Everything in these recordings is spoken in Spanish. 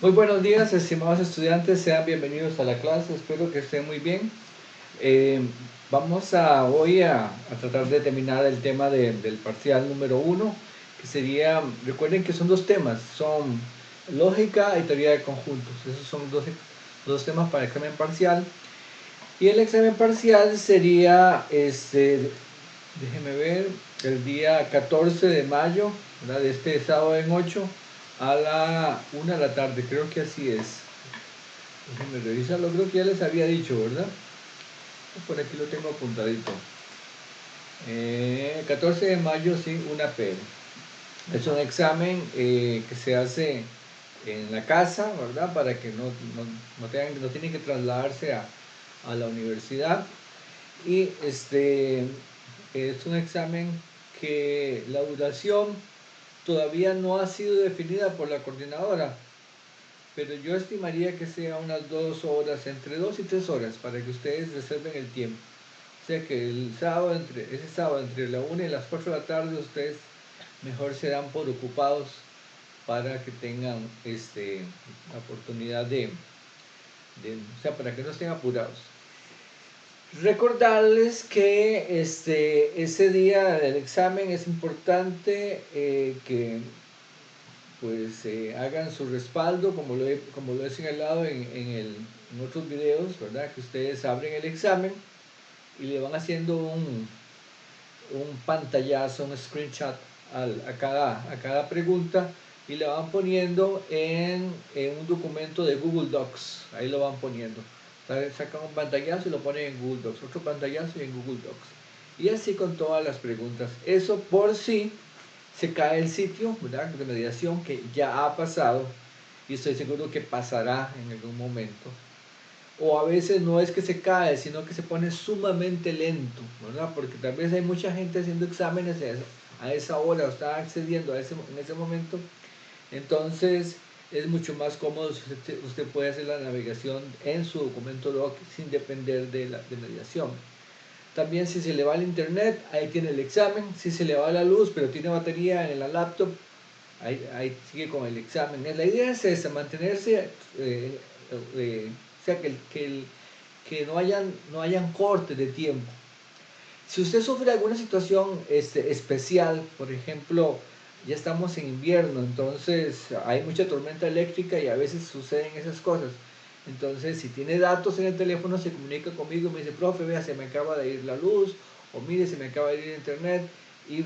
Muy buenos días, estimados estudiantes, sean bienvenidos a la clase, espero que estén muy bien. Vamos hoy a tratar de terminar el tema del parcial número 1, que sería, recuerden que son dos temas, son lógica y teoría de conjuntos. Esos son dos temas para el examen parcial. Y el examen parcial sería, déjenme ver, el día 14 de mayo, ¿verdad? De este sábado en 8 a la 1 de la tarde, creo que así es. Déjenme revisarlo, creo que ya les había dicho, ¿verdad? Por aquí lo tengo apuntadito. 14 de mayo, sí, 1 p.m. Es un examen que se hace en la casa, ¿verdad? Para que no tienen que trasladarse a la universidad. Y es un examen que la duración todavía no ha sido definida por la coordinadora, pero yo estimaría que sea unas 2 horas, entre 2 y 3 horas, para que ustedes reserven el tiempo. O sea que ese sábado entre la 1 y las 4 de la tarde ustedes mejor se dan por ocupados para que tengan la oportunidad o sea, para que no estén apurados. Recordarles que ese día del examen es importante que pues hagan su respaldo, como lo he señalado en otros videos, ¿verdad? Que ustedes abren el examen y le van haciendo un pantallazo, un screenshot a cada pregunta y le van poniendo en un documento de Google Docs, ahí lo van poniendo. Sacan un pantallazo y lo ponen en Google Docs, otro pantallazo y en Google Docs. Y así con todas las preguntas. Eso por si se cae el sitio, ¿verdad?, de mediación, que ya ha pasado y estoy seguro que pasará en algún momento. O a veces no es que se cae, sino que se pone sumamente lento, ¿verdad? Porque tal vez hay mucha gente haciendo exámenes a esa hora o está accediendo en ese momento. Entonces es mucho más cómodo si usted puede hacer la navegación en su documento doc sin depender de mediación. También si se le va el internet, ahí tiene el examen. Si se le va la luz, pero tiene batería en la laptop, ahí sigue con el examen. La idea es esa, mantenerse, o sea, que no hayan cortes de tiempo. Si usted sufre alguna situación especial, por ejemplo, ya estamos en invierno, entonces hay mucha tormenta eléctrica y a veces suceden esas cosas. Entonces, si tiene datos en el teléfono, se comunica conmigo y me dice, profe, vea, se me acaba de ir la luz, o mire, se me acaba de ir el internet, y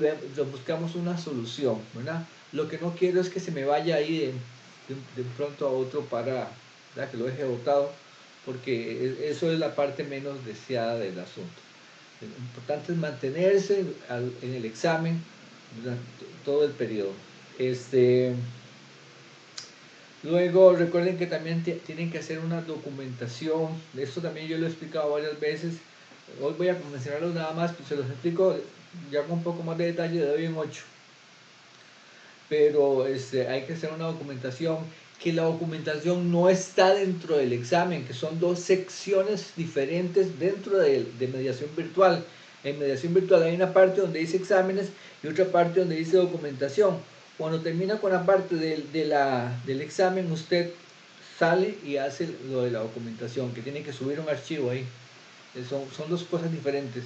buscamos una solución, ¿verdad? Lo que no quiero es que se me vaya ahí de pronto a otro ¿verdad?, que lo deje botado, porque eso es la parte menos deseada del asunto. Lo importante es mantenerse en el examen durante todo el periodo. Luego recuerden que también tienen que hacer una documentación. Esto también yo lo he explicado varias veces. Hoy voy a mencionarlo nada más, pues se los explico ya con un poco más de detalle de hoy en 8. Pero hay que hacer una documentación, que la documentación no está dentro del examen, que son dos secciones diferentes dentro de mediación virtual. En mediación virtual hay una parte donde dice exámenes y otra parte donde dice documentación. Cuando termina con la parte del examen, usted sale y hace lo de la documentación, que tiene que subir un archivo ahí. Son dos cosas diferentes.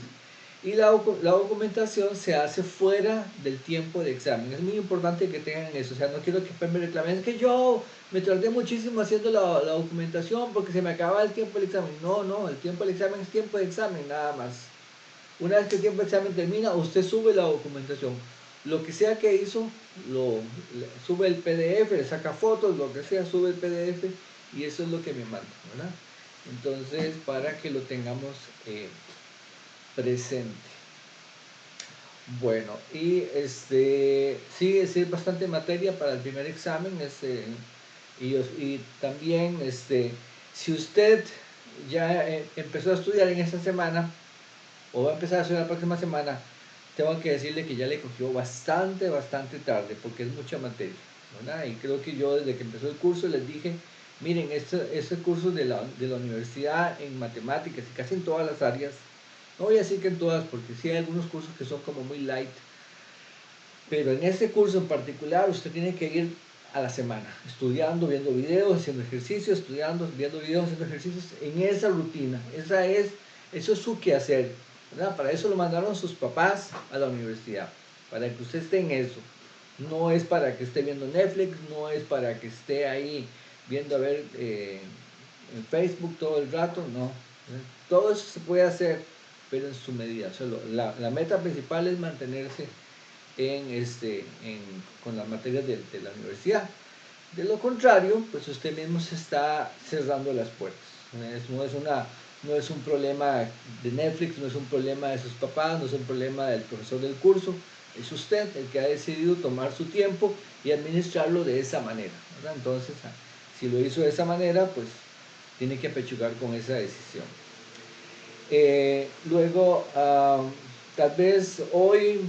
Y la documentación se hace fuera del tiempo de examen. Es muy importante que tengan eso. O sea, no quiero que después me reclamen, es que yo me tardé muchísimo haciendo la documentación porque se me acaba el tiempo del examen. No, el tiempo del examen es tiempo de examen, nada más. Una vez que el tiempo de examen termina, usted sube la documentación. Lo que sea que hizo, sube el PDF, le saca fotos, lo que sea, sube el PDF y eso es lo que me manda, ¿verdad? Entonces, para que lo tengamos presente. Bueno, y sí, es bastante materia para el primer examen, y también, si usted ya empezó a estudiar en esta semana, o va a empezar a estudiar la próxima semana, tengo que decirle que ya le cogió bastante tarde, porque es mucha materia, ¿verdad? Y creo que yo desde que empezó el curso les dije, miren, este curso de la universidad en matemáticas y casi en todas las áreas, no voy a decir que en todas, porque sí hay algunos cursos que son como muy light, pero en este curso en particular usted tiene que ir a la semana, estudiando, viendo videos, haciendo ejercicios, estudiando, viendo videos, haciendo ejercicios, en esa rutina. Eso es su quehacer, ¿verdad? Para eso lo mandaron sus papás a la universidad, para que usted esté en eso. No es para que esté viendo Netflix, no es para que esté ahí viendo a ver en Facebook todo el rato, no. Todo eso se puede hacer, pero en su medida. O sea, la meta principal es mantenerse con las materias de la universidad. De lo contrario, pues usted mismo se está cerrando las puertas. No es un problema de Netflix, no es un problema de sus papás, no es un problema del profesor del curso. Es usted el que ha decidido tomar su tiempo y administrarlo de esa manera, ¿verdad? Entonces, si lo hizo de esa manera, pues tiene que apechugar con esa decisión. Luego, tal vez hoy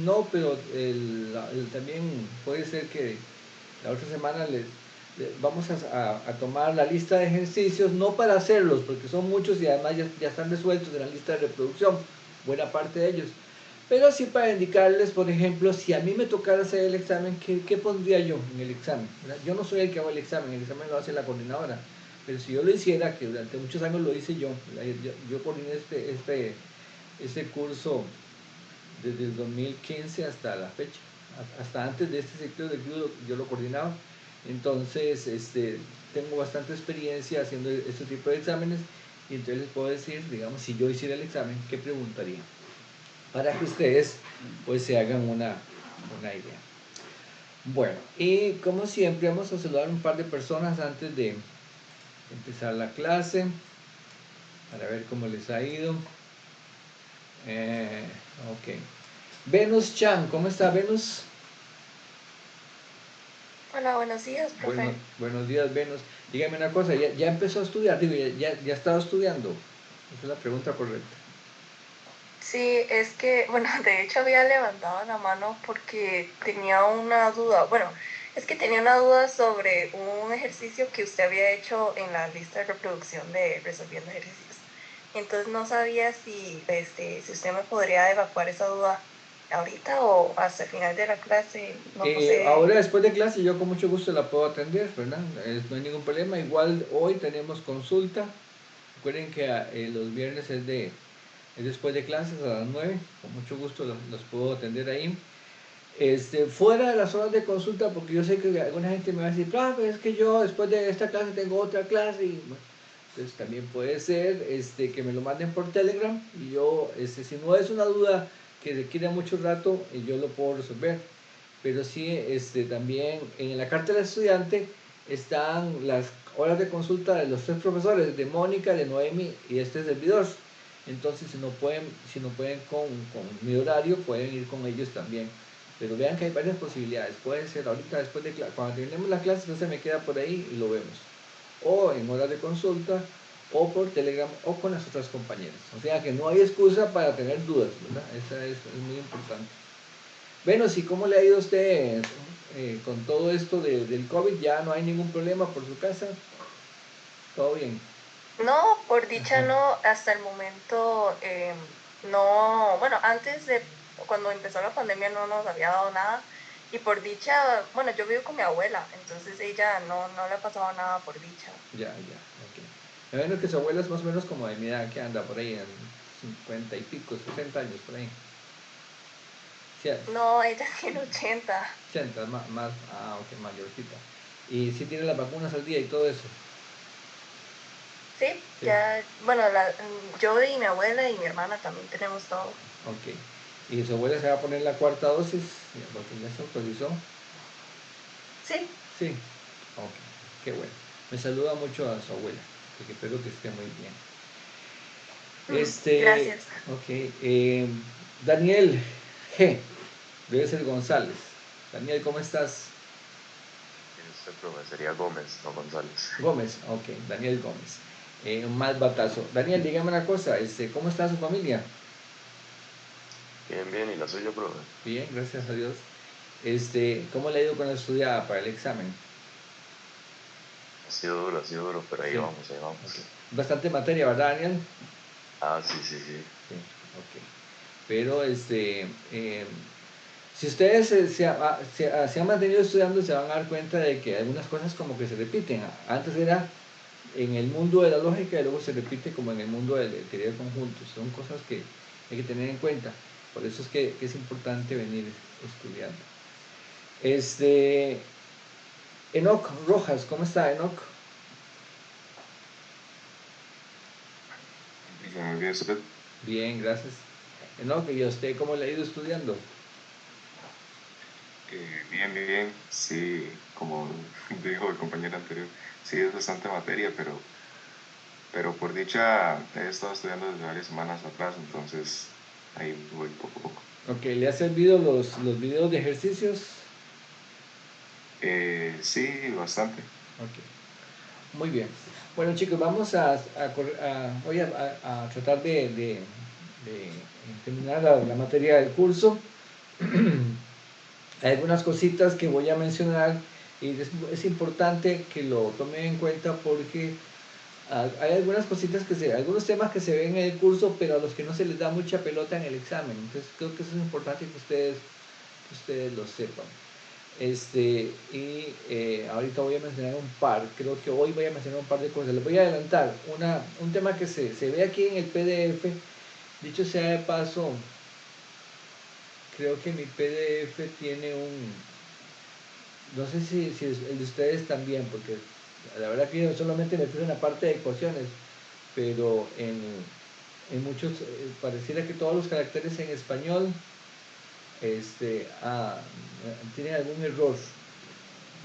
no, pero también puede ser que la otra semana vamos a tomar la lista de ejercicios, no para hacerlos, porque son muchos y además ya están resueltos en la lista de reproducción, buena parte de ellos, pero sí para indicarles, por ejemplo, si a mí me tocara hacer el examen, ¿qué pondría yo en el examen? ¿Verdad? Yo no soy el que hago el examen lo hace la coordinadora, pero si yo lo hiciera, que durante muchos años lo hice yo coordiné este curso desde el 2015 hasta la fecha, hasta antes de este sector de club yo lo coordinaba, entonces tengo bastante experiencia haciendo este tipo de exámenes y entonces les puedo decir, digamos, si yo hiciera el examen, ¿qué preguntaría? Para que ustedes pues se hagan una idea. Bueno, y como siempre vamos a saludar a un par de personas antes de empezar la clase para ver cómo les ha ido. Ok. Venus Chan, ¿cómo está Venus? Hola, buenos días, profe. Buenos días, Venus. Dígame una cosa, ¿ya empezó a estudiar? Digo, ya estaba estudiando. Esa es la pregunta correcta. Sí, es que, bueno, de hecho había levantado la mano porque tenía una duda. Bueno, es que tenía una duda sobre un ejercicio que usted había hecho en la lista de reproducción de resolviendo ejercicios. Entonces no sabía si usted me podría evacuar esa duda ahorita o hasta el final de la clase. No sé. Ahora después de clase yo con mucho gusto la puedo atender, ¿verdad? No hay ningún problema. Igual hoy tenemos consulta. Recuerden que los viernes es después de clases a las 9. Con mucho gusto los puedo atender ahí. Fuera de las horas de consulta, porque yo sé que alguna gente me va a decir, es que yo después de esta clase tengo otra clase. Y, bueno, entonces también puede ser que me lo manden por Telegram y yo, si no es una duda que requiere mucho rato, yo lo puedo resolver. Pero sí, también en la carta del estudiante están las horas de consulta de los 3 profesores, de Mónica, de Noemi y este servidor. Entonces, si no pueden con mi horario, pueden ir con ellos también. Pero vean que hay varias posibilidades. Puede ser ahorita después de clase, cuando terminemos la clase, entonces me queda por ahí y lo vemos. O en horas de consulta, o por Telegram, o con las otras compañeras. O sea que no hay excusa para tener dudas, ¿verdad? Esa es muy importante. Bueno, sí, ¿cómo le ha ido a usted con todo esto del COVID? ¿Ya no hay ningún problema por su casa? ¿Todo bien? No, por dicha Ajá. no, hasta el momento no, bueno, antes de cuando empezó la pandemia no nos había dado nada y por dicha, bueno, yo vivo con mi abuela, entonces ella no le ha pasado nada por dicha. Ya, ok. Me imagino que su abuela es más o menos como de mi edad, que anda por ahí en 50 y pico, 60 años por ahí. Sí, No, ella tiene 80. 80, ok, mayorcita. Y sí tiene las vacunas al día y todo eso. Sí, Sí, ya, bueno, yo y mi abuela y mi hermana también tenemos todo. ok. ¿Y su abuela se va a poner la cuarta dosis? Porque ya se autorizó. Sí. Sí, ok, qué bueno. Me saluda mucho a su abuela, porque espero que esté muy bien. Gracias. Ok, Daniel G. Debe ser González. Daniel, ¿cómo estás? Tiene usted, profe, sería Gómez, no González. Gómez, ok, Daniel Gómez. Un mal batazo. Daniel, dígame una cosa, ¿cómo está su familia? Bien, bien, ¿y la suya, profe? Bien, gracias a Dios. ¿Cómo le ha ido con la estudiada para el examen? Ha sido duro, pero ahí Sí, vamos, ahí ok. vamos. Bastante materia, ¿verdad, Daniel? Ah, sí, sí, sí. Sí, ok. Pero, Si ustedes se han mantenido estudiando, se van a dar cuenta de que algunas cosas como que se repiten. Antes era en el mundo de la lógica y luego se repite como en el mundo de teoría de conjuntos. Son cosas que hay que tener en cuenta. Por eso es que es importante venir estudiando. Enoch Rojas, ¿cómo está Enoch? Muy bien, ¿usted? Bien, gracias. Enoch, ¿y a usted cómo le ha ido estudiando? Bien, bien. Sí, como dijo el compañero anterior, sí es bastante materia, pero por dicha he estado estudiando desde varias semanas atrás, entonces ahí voy poco a poco. Ok, ¿le ha servido los videos de ejercicios? Sí, bastante. Ok, muy bien. Bueno chicos, vamos voy a tratar de terminar la materia del curso. Hay algunas cositas que voy a mencionar y es importante que lo tomen en cuenta porque hay algunas cositas algunos temas que se ven en el curso, pero a los que no se les da mucha pelota en el examen. Entonces creo que eso es importante que ustedes lo sepan. Ahorita voy a mencionar un par, creo que hoy voy a mencionar un par de cosas. Les voy a adelantar un tema que se ve aquí en el PDF. Dicho sea de paso, creo que mi PDF tiene no sé si el de ustedes también, porque la verdad que yo solamente me fijo en la parte de ecuaciones, pero en muchos pareciera que todos los caracteres en español tienen algún error.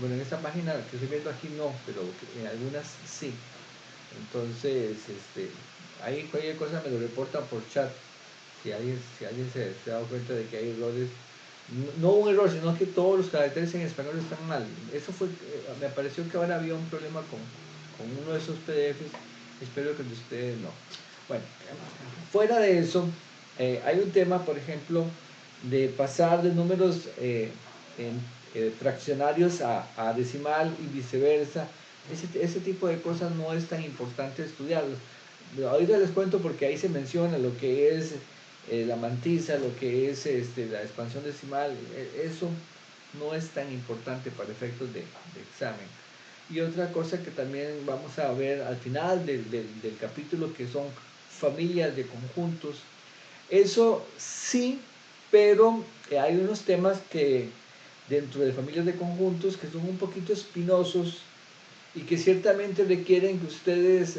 Bueno, en esta página que estoy viendo aquí no, pero en algunas sí. Entonces, ahí cualquier cosa me lo reportan por chat. Si alguien se ha dado cuenta de que hay errores, no un error, sino que todos los caracteres en español están mal. Eso me pareció que ahora había un problema con uno de esos PDFs. Espero que el de ustedes no. Bueno, fuera de eso, hay un tema, por ejemplo, de pasar de números fraccionarios a decimal y viceversa. Ese tipo de cosas no es tan importante estudiarlos. Ahorita les cuento porque ahí se menciona lo que es la mantisa, lo que es la expansión decimal. Eso no es tan importante para efectos de examen. Y otra cosa que también vamos a ver al final del capítulo, que son familias de conjuntos. Eso sí, pero hay unos temas que dentro de familias de conjuntos que son un poquito espinosos y que ciertamente requieren que ustedes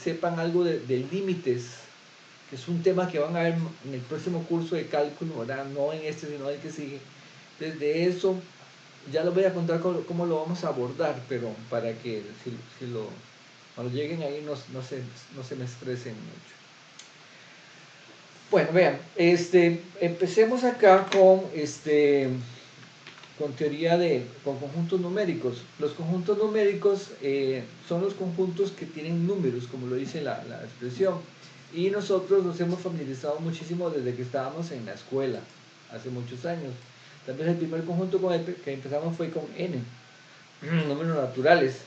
sepan algo de límites, que es un tema que van a ver en el próximo curso de cálculo, ¿verdad? No en este, sino en el que sigue. Desde eso, ya les voy a contar cómo lo vamos a abordar, pero para que cuando lleguen ahí no se me estresen mucho. Bueno, vean, empecemos acá con teoría con conjuntos numéricos. Los conjuntos numéricos son los conjuntos que tienen números, como lo dice la expresión. Y nosotros nos hemos familiarizado muchísimo desde que estábamos en la escuela, hace muchos años. Tal vez el primer conjunto con el que empezamos fue con n, números naturales.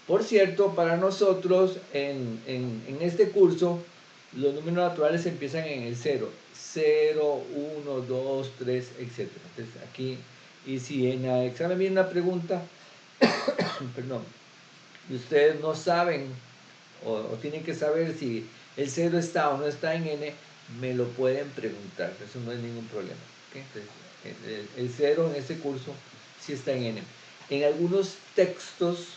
Por cierto, para nosotros en este curso, los números naturales empiezan en el 0. 0, 1, 2, 3, etc. Entonces aquí, y si en el examen viene una pregunta, perdón, y ustedes no saben o tienen que saber si el 0 está o no está en n, me lo pueden preguntar, eso no es ningún problema. ¿Okay? Entonces, el 0 en este curso sí está en n. En algunos textos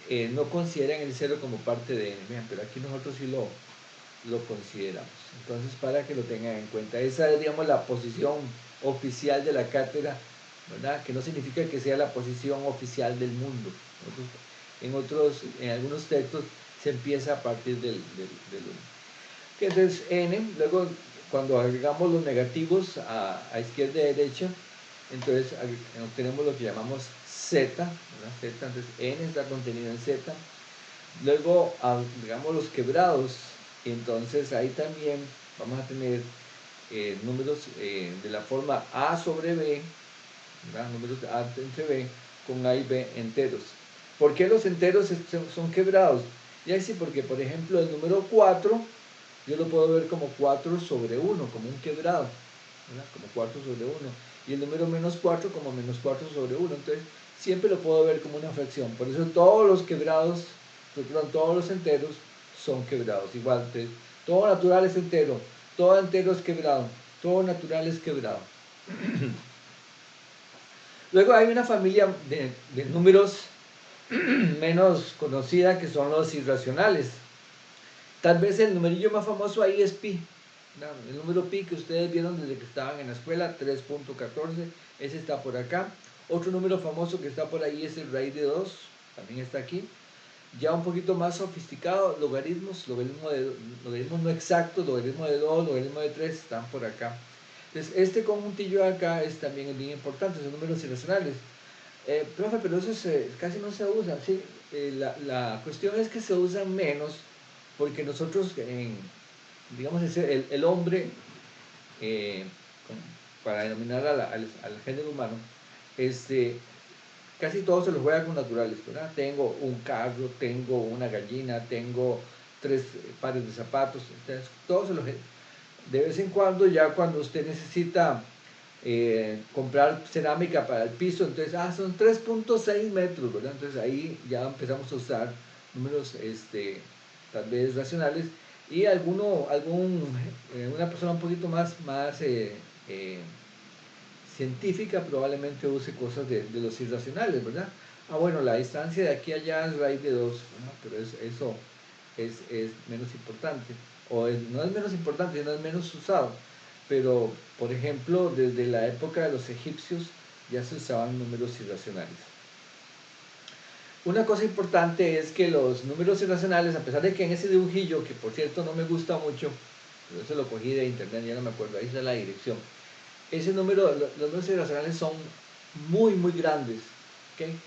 no consideran el 0 como parte de n, vean, pero aquí nosotros sí lo consideramos. Entonces, para que lo tengan en cuenta, esa es, digamos, la posición oficial de la cátedra, ¿verdad? Que no significa que sea la posición oficial del mundo. En algunos textos se empieza a partir del 1. Entonces, n, luego cuando agregamos los negativos a izquierda y derecha, entonces obtenemos lo que llamamos z, ¿verdad? Z, entonces n está contenido en z. Luego, digamos, los quebrados, entonces ahí también vamos a tener números de la forma a sobre b, ¿verdad? Números a entre b con a y b enteros. ¿Por qué los enteros son quebrados? Y así porque, por ejemplo, el número 4 yo lo puedo ver como 4 sobre 1, como un quebrado. ¿verdad? Como 4 sobre 1. Y el número menos 4 como menos 4 sobre 1. Entonces, siempre lo puedo ver como una fracción. Por eso todos los quebrados, perdón, todos los enteros son quebrados. Igual, entonces, todo natural es entero, todo entero es quebrado, todo natural es quebrado. Luego hay una familia de números menos conocida que son los irracionales. Tal vez el numerillo más famoso ahí es pi. El número pi que ustedes vieron desde que estaban en la escuela, 3.14, ese está por acá. Otro número famoso que está por ahí es el raíz de 2, también está aquí. Ya un poquito más sofisticado, logaritmos no exactos, logaritmo de 2, logaritmo de 3, están por acá. Entonces, este conjuntillo acá también es bien importante, son números irracionales. Profe, pero eso casi no se usa, ¿sí? La cuestión es que se usan menos porque nosotros, digamos, el hombre, para denominar al género humano, casi todo se lo juega con naturales, ¿verdad? Tengo un carro, tengo una gallina, tengo 3 pares de zapatos, entonces todo se lo juega. De vez en cuando, ya cuando usted necesita comprar cerámica para el piso, entonces, son 3.6 metros, ¿verdad? Entonces ahí ya empezamos a usar números tal vez racionales, y una persona un poquito más científica probablemente use cosas de los irracionales, ¿verdad? Bueno, la distancia de aquí a allá es raíz de 2, ¿no? Pero eso es menos importante, no es menos importante, sino es menos usado. Pero, por ejemplo, desde la época de los egipcios ya se usaban números irracionales. Una cosa importante es que los números irracionales, a pesar de que en ese dibujillo, que por cierto no me gusta mucho, pero eso lo cogí de internet, ya no me acuerdo, ahí está la dirección. Los números irracionales son muy, muy grandes, ¿okay?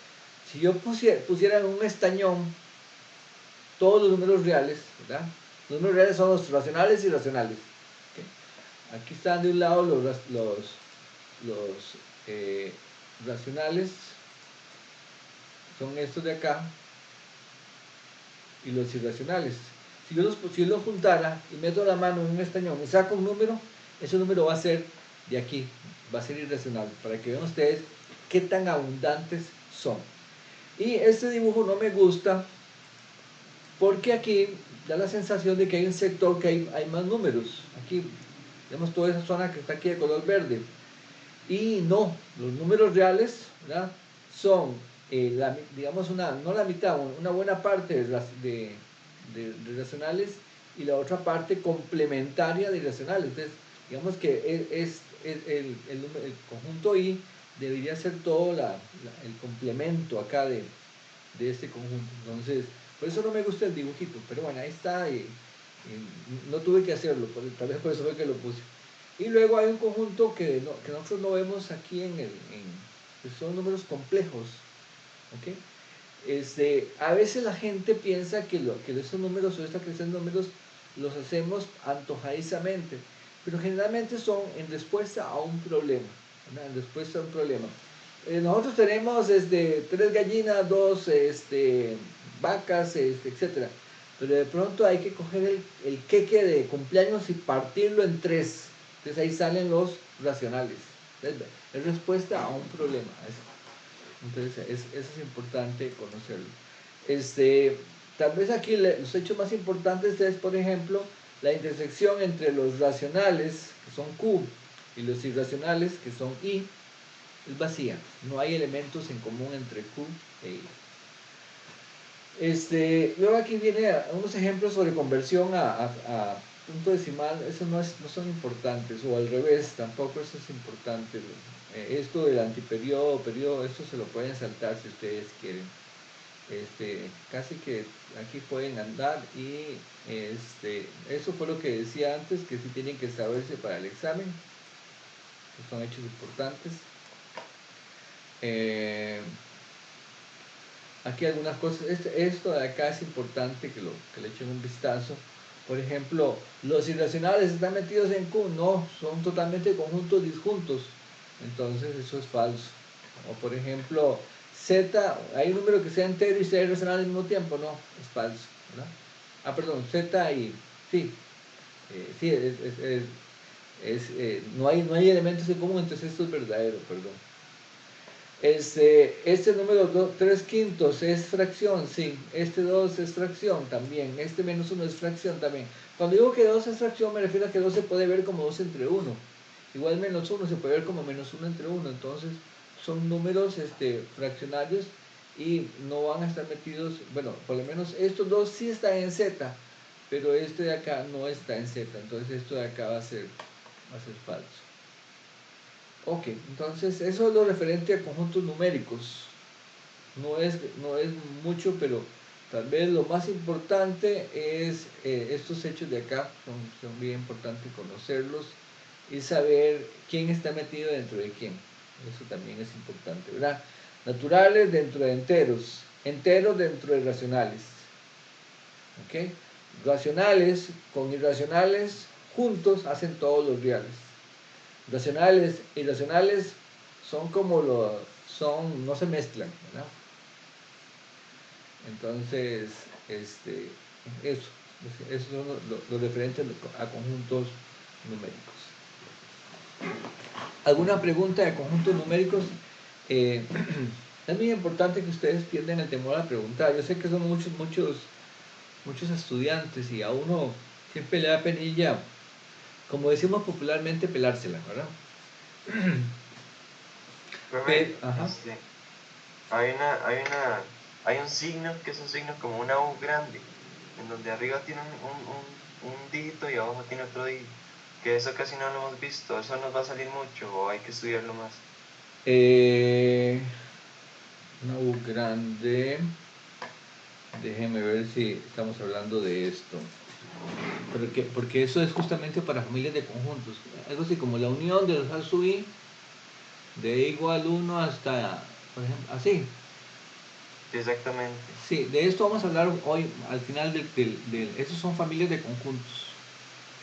Si yo pusiera en un estañón todos los números reales, ¿verdad? Los números reales son los racionales y irracionales. ¿Okay? Aquí están de un lado los racionales, son estos de acá, y los irracionales. Si yo los juntara y meto la mano en un estañón y saco un número, ese número va a ser de aquí, va a ser irracional, para que vean ustedes qué tan abundantes son. Y este dibujo no me gusta porque aquí da la sensación de que hay un sector que hay más números. Aquí vemos toda esa zona que está aquí de color verde. Y no, los números reales, ¿verdad? Son, digamos, no la mitad, una buena parte de racionales, y la otra parte complementaria de irracionales. Entonces, digamos que el conjunto I debería ser todo el complemento acá de este conjunto. Entonces, por eso no me gusta el dibujito, pero bueno, ahí está, no tuve que hacerlo, tal vez por eso fue que lo puse. Y luego hay un conjunto que nosotros no vemos aquí que son números complejos, ¿ok? A veces la gente piensa que esos números o esta clase de números los hacemos antojadizamente, pero generalmente son en respuesta a un problema, ¿verdad? En respuesta a un problema. Nosotros tenemos 3 gallinas, 2 vacas, etc. Pero de pronto hay que coger el queque de cumpleaños y partirlo en 3. Entonces ahí salen los racionales. Es respuesta a un problema. Entonces eso es importante conocerlo. Tal vez aquí los hechos más importantes es, por ejemplo, la intersección entre los racionales, que son Q, y los irracionales, que son I, es vacía. No hay elementos en común entre Q e I. Luego aquí viene unos ejemplos sobre conversión a punto decimal. Eso no son importantes, o al revés, tampoco eso es importante. Esto del antiperiodo, periodo, esto se lo pueden saltar si ustedes quieren. Casi que aquí pueden andar, y eso fue lo que decía antes, que sí tienen que saberse para el examen, que son hechos importantes. Aquí algunas cosas, esto de acá es importante que le echen un vistazo. Por ejemplo, los irracionales están metidos en Q, no, son totalmente conjuntos disjuntos, entonces eso es falso. O por ejemplo, Z, hay un número que sea entero y sea irracional al mismo tiempo, no, es falso, ¿verdad? Perdón, Z y, sí, sí, No hay elementos en común, entonces esto es verdadero, perdón. Este número 3/5 es fracción, sí. Este 2 es fracción también. Este -1 es fracción también. Cuando digo que 2 es fracción, me refiero a que 2 se puede ver como 2 entre 1. Igual -1 se puede ver como -1 entre 1. Entonces, son números fraccionarios y no van a estar metidos. Bueno, por lo menos estos dos sí están en Z, pero este de acá no está en Z. Entonces, esto de acá va a ser falso. Ok, entonces eso es lo referente a conjuntos numéricos. No es mucho, pero tal vez lo más importante es estos hechos de acá, son bien importantes conocerlos y saber quién está metido dentro de quién. Eso también es importante, ¿verdad? Naturales dentro de enteros, enteros dentro de racionales. ¿Ok? Racionales con irracionales juntos hacen todos los reales. Racionales e irracionales son como no se mezclan, ¿verdad? Entonces, eso son los referentes a conjuntos numéricos. ¿Alguna pregunta de conjuntos numéricos? Es muy importante que ustedes pierdan el temor a preguntar. Yo sé que son muchos estudiantes y a uno siempre le da penilla, como decimos popularmente, pelársela, ¿verdad? Ajá. Hay un signo que es un signo como una U grande, en donde arriba tiene un dígito y abajo tiene otro dígito, que eso casi no lo hemos visto. ¿Eso nos va a salir mucho o hay que estudiarlo más? Una U grande, déjenme ver si estamos hablando de esto, porque eso es justamente para familias de conjuntos, algo así como la unión de los A sub I de igual 1 hasta, por ejemplo, así. Exactamente. Sí, de esto vamos a hablar hoy al final esos son familias de conjuntos.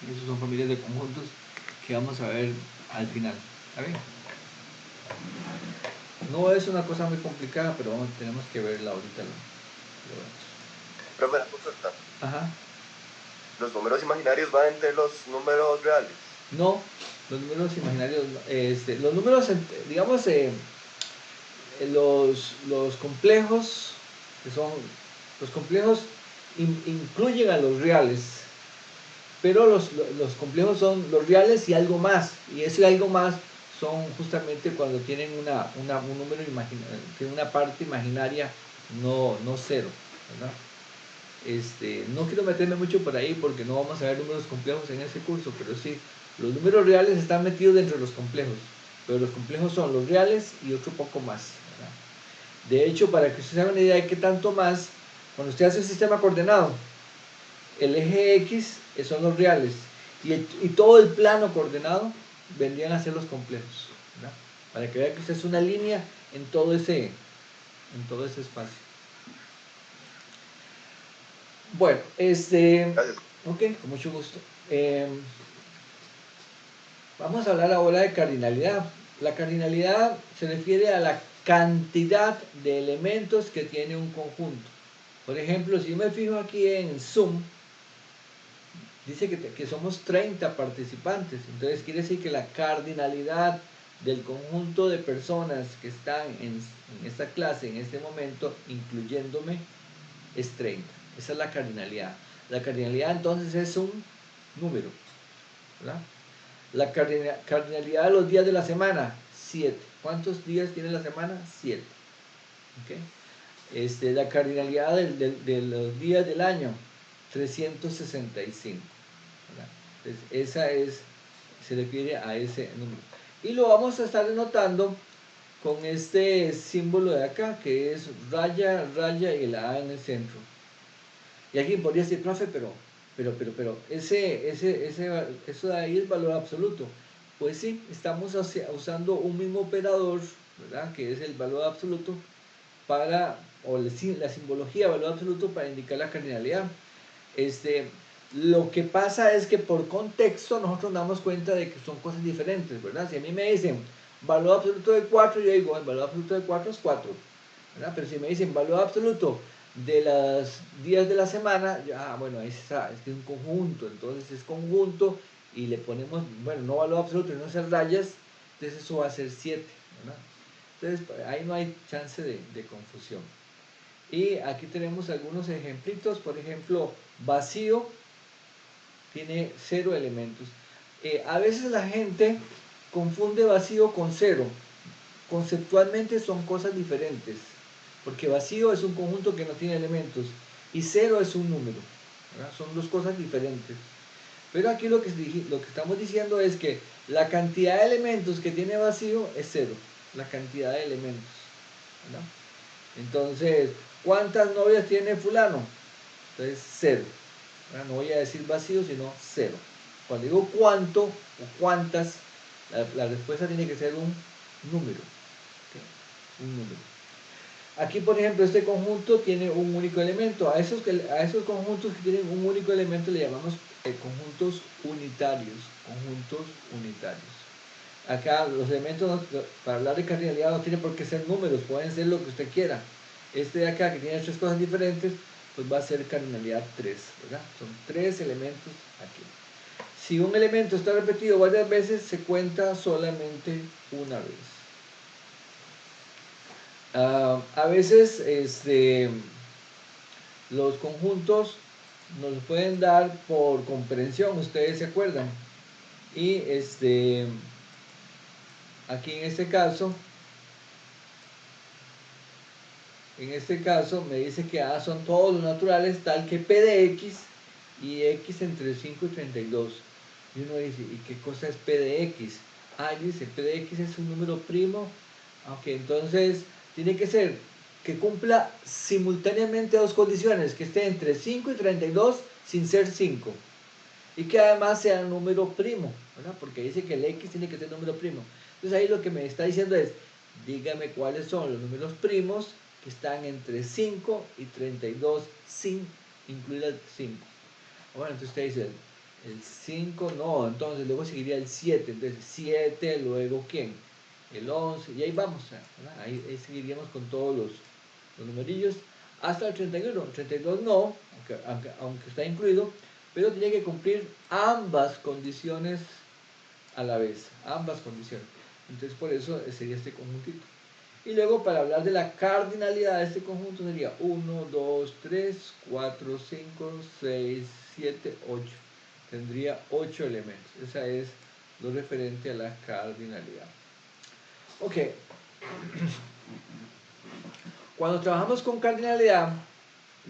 Esos son familias de conjuntos que vamos a ver al final. ¿A ver? No es una cosa muy complicada, pero tenemos que verla ahorita. Profe, una consulta. Ajá. ¿Los números imaginarios van entre los números reales? No, los números imaginarios, los números, digamos, los complejos, los complejos incluyen a los reales, pero los complejos son los reales y algo más, y ese algo más son justamente cuando tienen un número imaginario, tiene una parte imaginaria no cero, ¿verdad? No quiero meterme mucho por ahí porque no vamos a ver números complejos en ese curso, pero sí, los números reales están metidos dentro de los complejos, pero los complejos son los reales y otro poco más, ¿verdad? De hecho, para que usted se haga una idea de qué tanto más, cuando usted hace un sistema coordenado, el eje X son los reales y todo el plano coordenado vendrían a ser los complejos, ¿verdad? Para que vea que usted es una línea en todo ese espacio. Bueno, Gracias. ok, con mucho gusto. Vamos a hablar ahora de cardinalidad. La cardinalidad se refiere a la cantidad de elementos que tiene un conjunto. Por ejemplo, si yo me fijo aquí en Zoom, dice que somos 30 participantes. Entonces quiere decir que la cardinalidad del conjunto de personas que están en esta clase en este momento, incluyéndome, es 30. Esa es la cardinalidad. La cardinalidad entonces es un número, ¿verdad? La cardinalidad de los días de la semana, 7. ¿Cuántos días tiene la semana? 7. ¿Okay? La cardinalidad de los días del año, 365. ¿Verdad? Entonces, se refiere a ese número. Y lo vamos a estar anotando con este símbolo de acá, que es raya, raya y la A en el centro. Y alguien podría decir, profe, pero eso de ahí es valor absoluto. Pues sí, estamos usando un mismo operador, ¿verdad? Que es el valor absoluto o la simbología de valor absoluto para indicar la cardinalidad. Lo que pasa es que por contexto nosotros damos cuenta de que son cosas diferentes, ¿verdad? Si a mí me dicen valor absoluto de 4, yo digo, el valor absoluto de 4 es 4, ¿verdad? Pero si me dicen valor absoluto de los días de la semana, bueno, ahí está, es un conjunto, entonces es conjunto y le ponemos, bueno, no valor absoluto, sino hacer rayas, entonces eso va a ser 7, ¿verdad? Entonces ahí no hay chance de confusión. Y aquí tenemos algunos ejemplitos, por ejemplo, vacío tiene 0 elementos. A veces la gente confunde vacío con 0. Conceptualmente son cosas diferentes, porque vacío es un conjunto que no tiene elementos y 0 es un número, ¿verdad? Son dos cosas diferentes. Pero aquí lo que estamos diciendo es que la cantidad de elementos que tiene vacío es 0, la cantidad de elementos, ¿verdad? Entonces, ¿cuántas novias tiene fulano? Entonces, 0. No voy a decir vacío, sino 0. Cuando digo cuánto o cuántas, la respuesta tiene que ser un número. ¿Okay? Un número. Aquí, por ejemplo, este conjunto tiene un único elemento. A esos conjuntos que tienen un único elemento le llamamos conjuntos unitarios. Conjuntos unitarios. Acá los elementos, para hablar de cardinalidad, no tiene por qué ser números, pueden ser lo que usted quiera. Este de acá, que tiene 3 cosas diferentes, pues va a ser cardinalidad 3, ¿verdad? Son 3 elementos aquí. Si un elemento está repetido varias veces, se cuenta solamente una vez. A veces los conjuntos nos pueden dar por comprensión, ustedes se acuerdan. Y aquí en este caso me dice que A son todos los naturales, tal que P de X y X entre 5 y 32. Y uno dice, ¿y qué cosa es P de X? Dice, P de X es un número primo. Ok, entonces tiene que ser que cumpla simultáneamente dos condiciones, que esté entre 5 y 32 sin ser 5. Y que además sea un número primo, ¿verdad? Porque dice que el X tiene que ser número primo. Entonces ahí lo que me está diciendo es, dígame cuáles son los números primos que están entre 5 y 32 sin incluir el 5. Bueno, entonces usted dice, el 5 no, entonces luego seguiría el 7, entonces 7, luego ¿quién? El 11, y ahí vamos, ¿verdad? Ahí seguiríamos con todos los numerillos hasta el 31. El 32 no, aunque está incluido, pero tiene que cumplir ambas condiciones a la vez, ambas condiciones. Entonces por eso sería este conjuntito. Y luego para hablar de la cardinalidad de este conjunto sería 1, 2, 3, 4, 5, 6, 7, 8. Tendría 8 elementos. Esa es lo referente a la cardinalidad. Ok. Cuando trabajamos con cardinalidad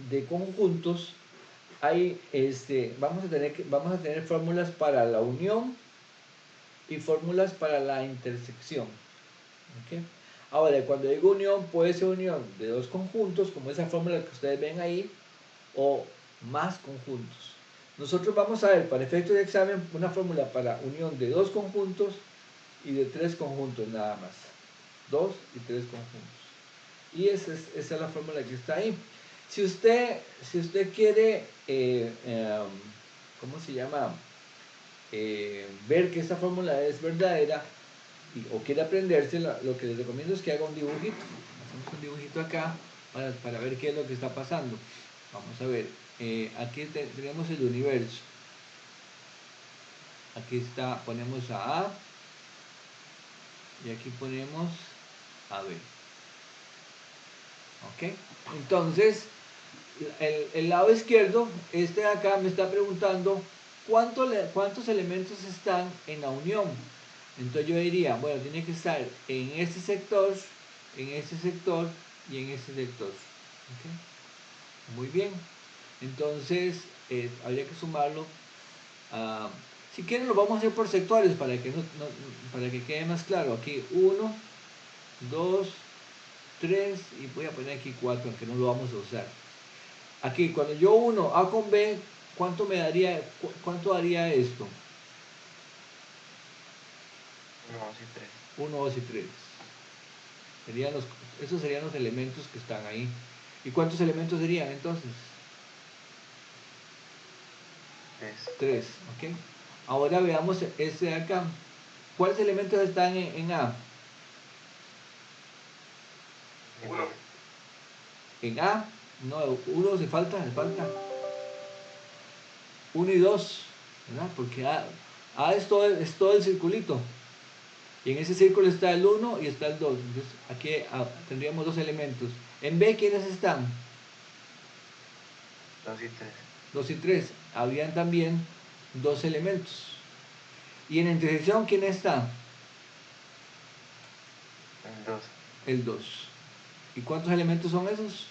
de conjuntos, hay, vamos a tener fórmulas para la unión y fórmulas para la intersección. ¿Okay? Ahora, cuando digo unión, puede ser unión de dos conjuntos, como esa fórmula que ustedes ven ahí, o más conjuntos. Nosotros vamos a ver, para efectos de examen, una fórmula para unión de dos conjuntos y de 3 conjuntos nada más. 2 y 3 conjuntos. Y esa es la fórmula que está ahí. Si usted quiere, ¿cómo se llama? Ver que esta fórmula es verdadera o quiere aprendérsela, lo que les recomiendo es que haga un dibujito. Hacemos un dibujito acá para ver qué es lo que está pasando. Vamos a ver. Aquí tenemos el universo. Aquí está, ponemos a A y aquí ponemos a B. ¿Ok? Entonces, el lado izquierdo, este de acá me está preguntando cuántos elementos están en la unión. Entonces yo diría, bueno, tiene que estar en este sector y en este sector. ¿Okay? Muy bien. Entonces, habría que sumarlo. Si quieren lo vamos a hacer por sectores para que quede más claro. Aquí 1, 2, 3 y voy a poner aquí 4, aunque no lo vamos a usar. Aquí, cuando yo uno A con B, ¿cuánto me daría, cuánto daría esto? 1, 2 y 3. 1, 2 y 3. Esos serían los elementos que están ahí. ¿Y cuántos elementos serían entonces? 3, ¿ok? Ahora veamos este de acá. ¿Cuáles elementos están en A? 1. En A, no, 1 le falta. 1 y 2, ¿verdad? Porque A es todo el circulito. Y en ese círculo está el 1 y está el 2. Entonces aquí tendríamos dos elementos. En B, ¿quiénes están? 2 y 3. 2 y 3. Habrían también dos elementos. Y en intersección, ¿quién está? El 2. El 2. ¿Y cuántos elementos son esos?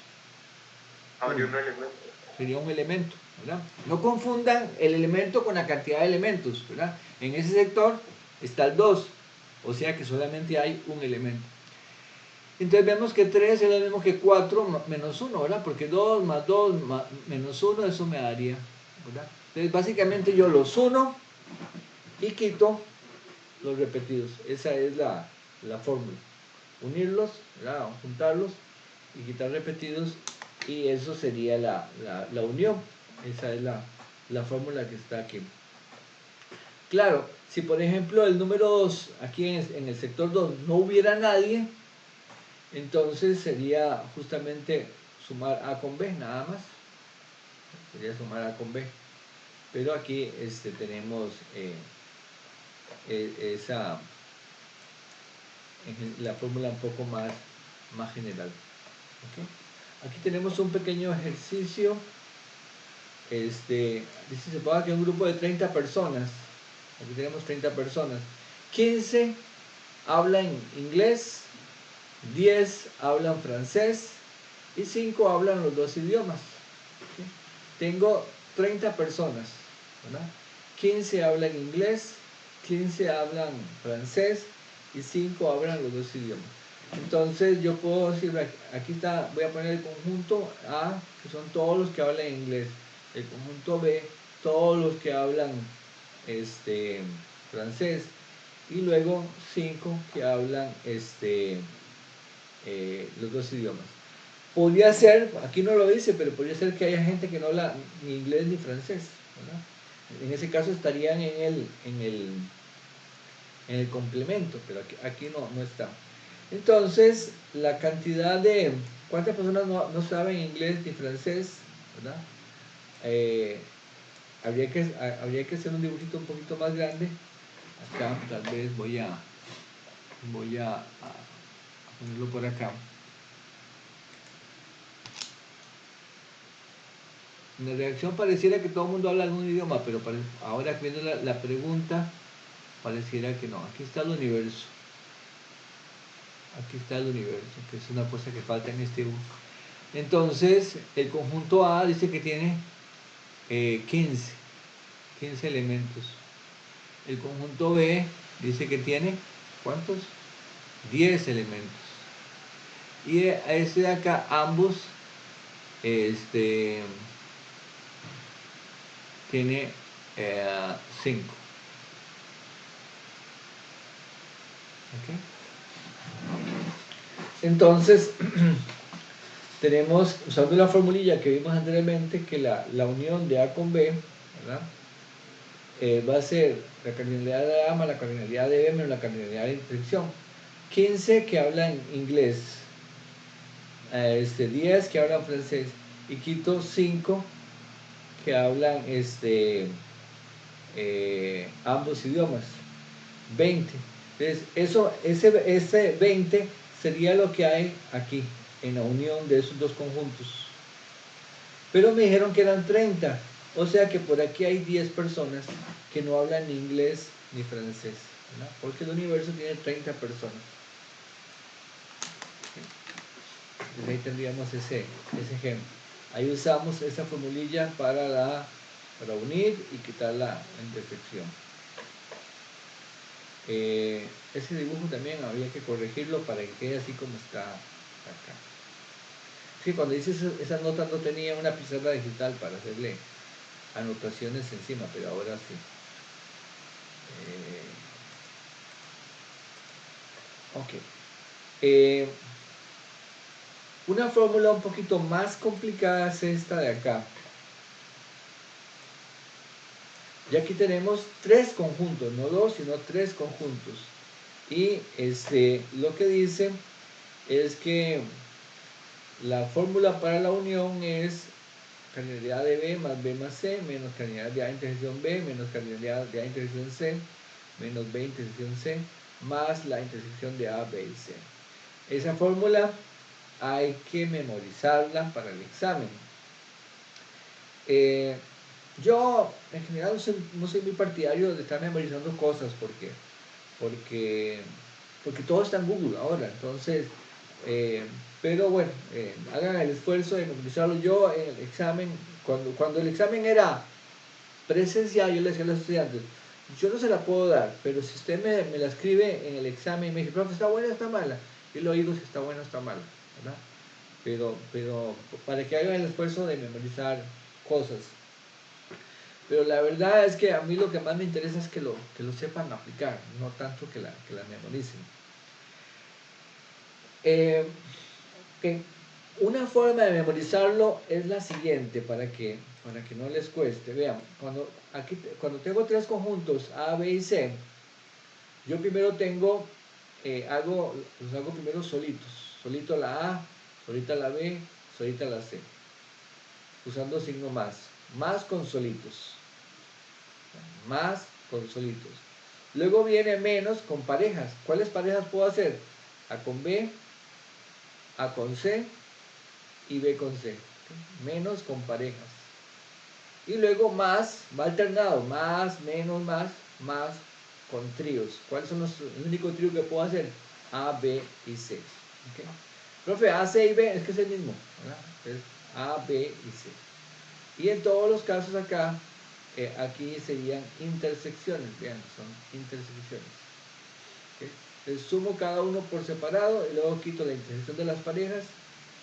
Habría un elemento. Sería un elemento, ¿verdad? No confundan el elemento con la cantidad de elementos, ¿verdad? En ese sector está el 2, o sea que solamente hay un elemento. Entonces vemos que 3 es lo mismo que 4 menos 1, ¿verdad? Porque 2 más 2 menos 1, eso me daría, ¿verdad? Entonces básicamente yo los uno y quito los repetidos. Esa es la fórmula. Unirlos, ¿verdad? Juntarlos y quitar repetidos, y eso sería la unión. Esa es la fórmula que está aquí. Claro, si por ejemplo el número 2, aquí en el sector 2, no hubiera nadie, entonces sería justamente sumar A con B, nada más. Sería sumar A con B. Pero aquí tenemos la fórmula un poco más general. ¿Okay? Aquí tenemos un pequeño ejercicio. Dice, se puede que un grupo de 30 personas, aquí tenemos 30 personas, 15 hablan inglés, 10 hablan francés y 5 hablan los dos idiomas. ¿Okay? Tengo 30 personas, ¿verdad? 15 hablan inglés, 15 hablan francés y 5 hablan los dos idiomas. Entonces yo puedo decir, aquí está, voy a poner el conjunto A, que son todos los que hablan inglés, el conjunto B, todos los que hablan francés, y luego 5 que hablan los dos idiomas. Podría ser, aquí no lo dice, pero podría ser que haya gente que no habla ni inglés ni francés, ¿verdad? En ese caso estarían en el complemento, pero aquí no está. Entonces, la cantidad de cuántas personas no saben inglés ni francés, ¿verdad? Habría que hacer un dibujito un poquito más grande. Acá tal vez voy a ponerlo por acá. En la redacción pareciera que todo el mundo habla algún idioma, pero ahora viendo la pregunta, pareciera que no. Aquí está el universo. Aquí está el universo, que es una cosa que falta en este dibujo. Entonces, el conjunto A dice que tiene 15 elementos. El conjunto B dice que tiene, ¿cuántos? 10 elementos. Y a este de acá, ambos, tiene 5. ¿Okay? Entonces, tenemos, usando la formulilla que vimos anteriormente, que la unión de A con B, ¿verdad? Va a ser la cardinalidad de A más la cardinalidad de B menos la cardinalidad de intersección. 15 que hablan inglés, 10 que hablan francés, y quito 5 que hablan ambos idiomas, 20. Entonces, ese 20 sería lo que hay aquí en la unión de esos dos conjuntos. Pero me dijeron que eran 30, o sea que por aquí hay 10 personas que no hablan ni inglés ni francés, ¿verdad? Porque el universo tiene 30 personas. Entonces ahí tendríamos ese ejemplo. Ahí usamos esa formulilla para unir y quitar la intersección. Ese dibujo también había que corregirlo para que quede así como está acá. Sí, cuando dice esas notas no tenía una pizarra digital para hacerle anotaciones encima, pero ahora sí. Ok. Una fórmula un poquito más complicada es esta de acá. Y aquí tenemos 3 conjuntos, no 2, sino 3 conjuntos. Y lo que dice es que la fórmula para la unión es cardinalidad de B más C, menos cardinalidad de A intersección B, menos cardinalidad de A intersección C, menos B intersección C, más la intersección de A, B y C. Esa fórmula hay que memorizarla para el examen. Yo en general no soy muy partidario de estar memorizando cosas porque todo está en Google ahora. Entonces, pero bueno, hagan el esfuerzo de memorizarlo. Yo en el examen, cuando el examen era presencial, yo le decía a los estudiantes, yo no se la puedo dar, pero si usted me la escribe en el examen y me dice, profe, ¿está buena o está mala? Yo lo digo si está buena o está mala, ¿verdad? Pero para que hagan el esfuerzo de memorizar cosas. Pero la verdad es que a mí lo que más me interesa es que lo sepan aplicar, no tanto que la memoricen. Okay. Una forma de memorizarlo es la siguiente, para que no les cueste. Vean, cuando tengo tres conjuntos A, B y C, yo primero los hago primero solitos. Solito la A, solita la B, solita la C. Usando signo más. Más con solitos. Más con solitos. Luego viene menos con parejas. ¿Cuáles parejas puedo hacer? A con B, A con C y B con C. Menos con parejas. Y luego más, va alternado. Más, menos, más con tríos. ¿Cuáles son el único trío que puedo hacer? A, B y C. ¿Okay? Profe, A, C y B es que es el mismo, ¿verdad? Es A, B y C. Y en todos los casos acá, aquí serían intersecciones. Vean, son intersecciones. ¿Okay? Entonces sumo cada uno por separado y luego quito la intersección de las parejas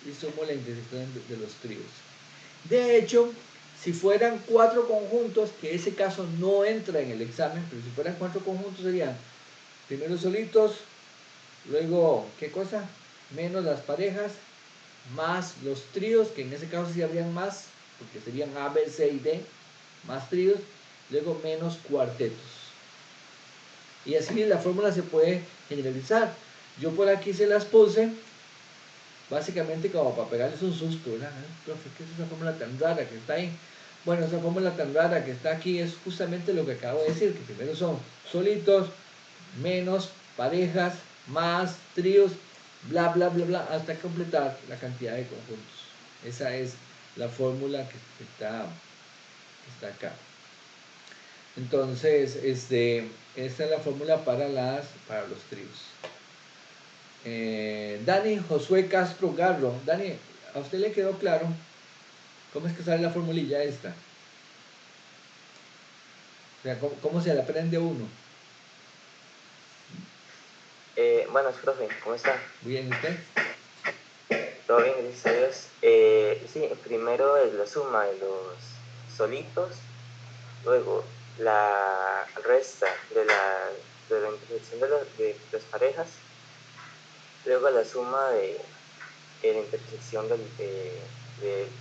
y sumo la intersección de los tríos. De hecho, si fueran 4 conjuntos, que ese caso no entra en el examen, pero si fueran 4 conjuntos serían primero solitos, luego, ¿qué cosa? Menos las parejas, más los tríos, que en ese caso sí habrían más, porque serían A, B, C y D, más tríos, luego menos cuartetos. Y así la fórmula se puede generalizar. Yo por aquí se las puse, básicamente como para pegarles un susto, ¿verdad? Profe, ¿qué es esa fórmula tan rara que está ahí? Bueno, esa fórmula tan rara que está aquí es justamente lo que acabo de decir, que primero son solitos, menos parejas, más tríos, bla, bla, bla, bla, hasta completar la cantidad de conjuntos. Esa es la fórmula que está acá. Entonces, esta es la fórmula para los tríos. Dani Josué Castro Garro. Dani, ¿a usted le quedó claro cómo es que sale la formulilla esta? O sea, ¿cómo se la aprende uno? Buenas, profe, ¿cómo está? ¿Bien usted? Todo bien, gracias a Dios. Sí, primero es la suma de los solitos, luego la resta de la intersección de las parejas, luego la suma de la intersección del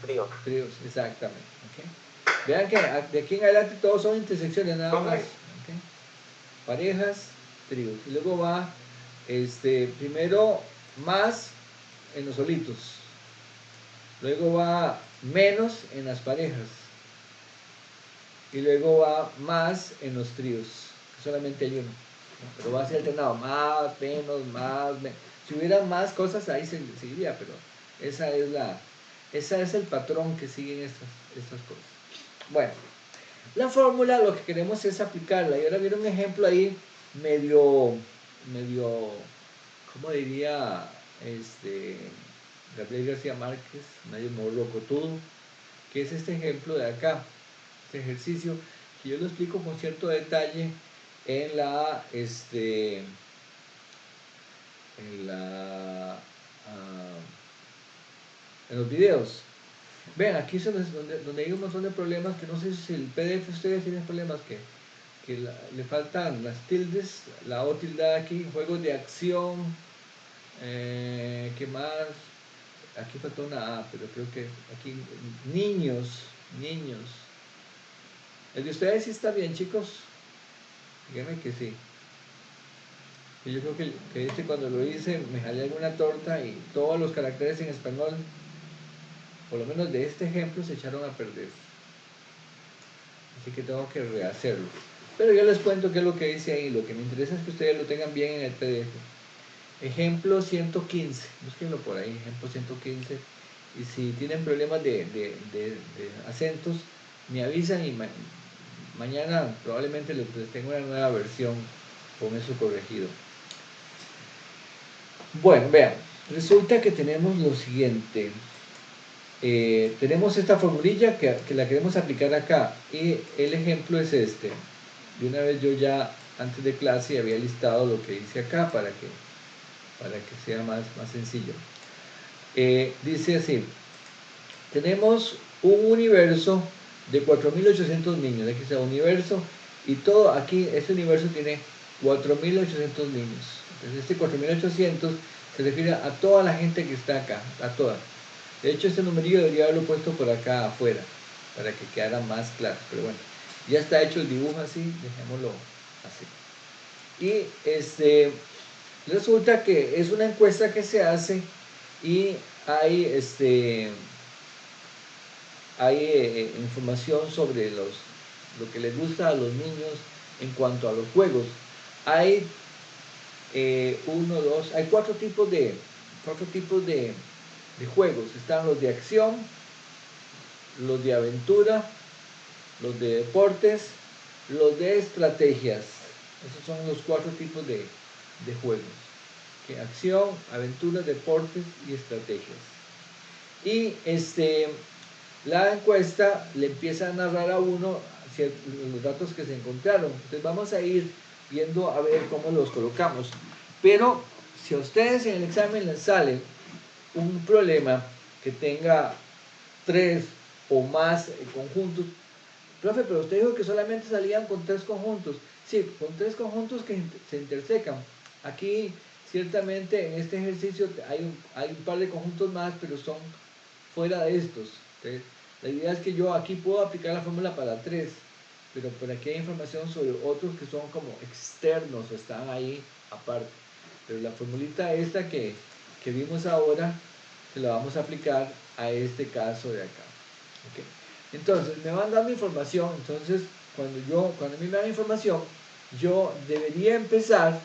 trío. Tríos, exactamente. ¿Okay? Vean que de aquí en adelante todos son intersecciones nada más. ¿Okay? Parejas, tríos. Y luego va, primero más en los solitos. Luego va menos en las parejas. Y luego va más en los tríos. Solamente hay uno. Pero va a ser alternado. Más, menos, más, menos. Si hubiera más cosas ahí seguiría, pero esa es el patrón que siguen estas cosas. Bueno, la fórmula lo que queremos es aplicarla. Y ahora viene un ejemplo ahí medio, ¿cómo diría Gabriel García Márquez? Medio morrocotudo, que es este ejemplo de acá, este ejercicio, que yo lo explico con cierto detalle en en los videos. Vean, aquí es donde hay un montón de problemas que no sé si el PDF ustedes tienen problemas que le faltan las tildes, la O tilde aquí, juegos de acción, ¿qué más? Aquí falta una A, pero creo que aquí, niños. ¿El de ustedes sí está bien, chicos? Díganme que sí. Yo creo que cuando lo hice me jalé alguna torta y todos los caracteres en español por lo menos de este ejemplo, se echaron a perder. Así que tengo que rehacerlo. Pero yo les cuento qué es lo que dice ahí. Lo que me interesa es que ustedes lo tengan bien en el PDF. Ejemplo 115. Búsquenlo por ahí, ejemplo 115. Y si tienen problemas de acentos, me avisan y mañana probablemente les tengo una nueva versión con eso corregido. Bueno, vean, resulta que tenemos lo siguiente. Tenemos esta formulilla que la queremos aplicar acá y el ejemplo es este. De una vez yo ya antes de clase había listado lo que hice acá para que sea más sencillo. Dice así: tenemos un universo de 4.800 niños. Aquí está universo y todo aquí, este universo tiene 4.800 niños. Entonces este 4.800 se refiere a toda la gente que está acá, a toda. De hecho, este numerillo debería haberlo puesto por acá afuera, para que quedara más claro. Pero bueno, ya está hecho el dibujo así, dejémoslo así. Y resulta que es una encuesta que se hace y hay, hay información sobre lo que les gusta a los niños en cuanto a los juegos. Hay hay cuatro tipos de juegos. Están los de acción, los de aventura, los de deportes, los de estrategias. Esos son los cuatro tipos de juegos. Acción, aventura, deportes y estrategias. Y la encuesta le empieza a narrar a uno los datos que se encontraron. Entonces vamos a ir viendo a ver cómo los colocamos. Pero si a ustedes en el examen les sale un problema que tenga 3 o más conjuntos, profe, pero usted dijo que solamente salían con 3 conjuntos. Sí, con 3 conjuntos que se intersecan. Aquí, ciertamente, en este ejercicio hay un par de conjuntos más, pero son fuera de estos. Entonces, la idea es que yo aquí puedo aplicar la fórmula para 3, pero por aquí hay información sobre otros que son como externos o están ahí aparte. Pero la formulita esta que vimos ahora, se la vamos a aplicar a este caso de acá. ¿Okay? Entonces, me van dando información. Entonces, cuando a mí me dan información, yo debería empezar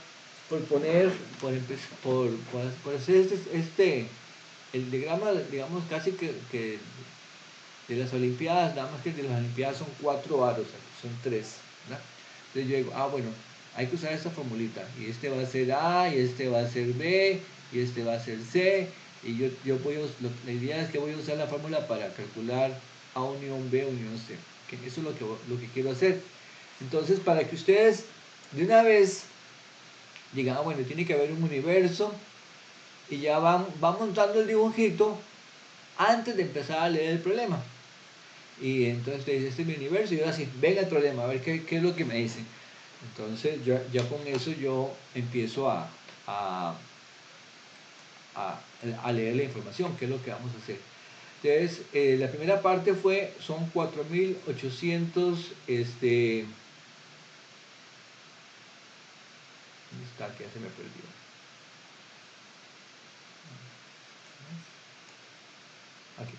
por poner, por hacer el diagrama, digamos, casi que de las Olimpiadas, nada más que de las Olimpiadas son 4 aros, son 3, ¿verdad? Entonces yo digo, bueno, hay que usar esta formulita, y este va a ser A, y este va a ser B, y este va a ser C, y la idea es que voy a usar la fórmula para calcular A unión B unión C, que eso es lo que quiero hacer. Entonces, para que ustedes de una vez digan, bueno, tiene que haber un universo, y ya van montando el dibujito antes de empezar a leer el problema. Y entonces te dice, este es mi universo, y ahora sí, venga el problema, a ver qué es lo que me dicen. Entonces ya con eso yo empiezo a leer la información, que es lo que vamos a hacer. Entonces, la primera parte son 4.800, ¿dónde está? Que ya se me perdió. Aquí.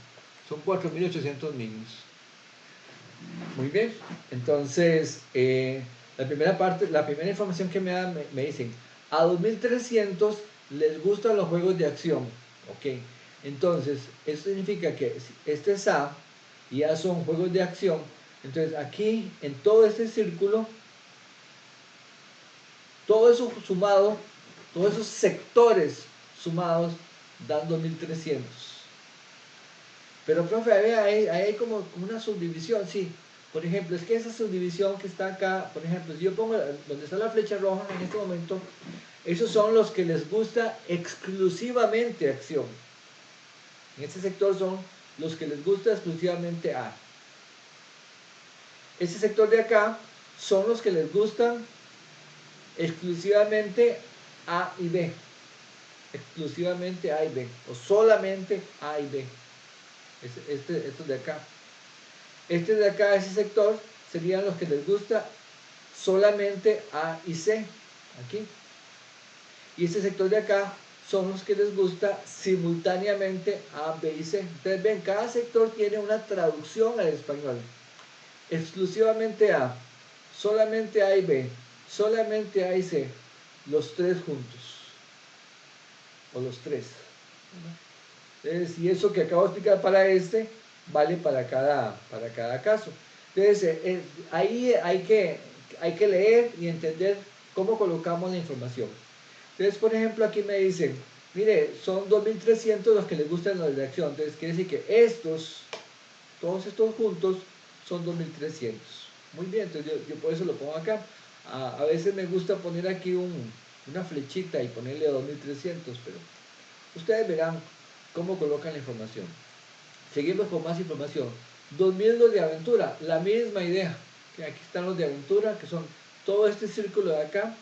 Son 4.800 niños. Muy bien, entonces la primera información que me dan, me dicen, a 2.300 les gustan los juegos de acción, ok, entonces eso significa que este es A y A son juegos de acción. Entonces aquí en todo este círculo, todo eso sumado, todos esos sectores sumados dan 2.300. Pero profe, ahí hay como una subdivisión, sí. Por ejemplo, es que esa subdivisión que está acá, por ejemplo, si yo pongo donde está la flecha roja en este momento, esos son los que les gusta exclusivamente acción. En este sector son los que les gusta exclusivamente A. Este sector de acá son los que les gustan exclusivamente A y B. Exclusivamente A y B. O solamente A y B. Estos de acá. Este de acá, ese sector, serían los que les gusta solamente A y C, aquí. Y este sector de acá son los que les gusta simultáneamente A, B y C. Entonces ven, cada sector tiene una traducción al español. Exclusivamente A, solamente A y B, solamente A y C, los tres juntos. O los tres. Entonces, y eso que acabo de explicar para este, vale para cada caso. Entonces, ahí hay que leer y entender cómo colocamos la información. Entonces, por ejemplo, aquí me dicen, mire, son 2300 los que les gustan la redacción. Entonces, quiere decir que todos estos juntos, son 2300. Muy bien, entonces yo por eso lo pongo acá. A veces me gusta poner aquí una flechita y ponerle 2300, pero ustedes verán cómo colocan la información. Seguimos con más información. 2000 los de aventura, la misma idea. Aquí están los de aventura, que son todo este círculo de acá,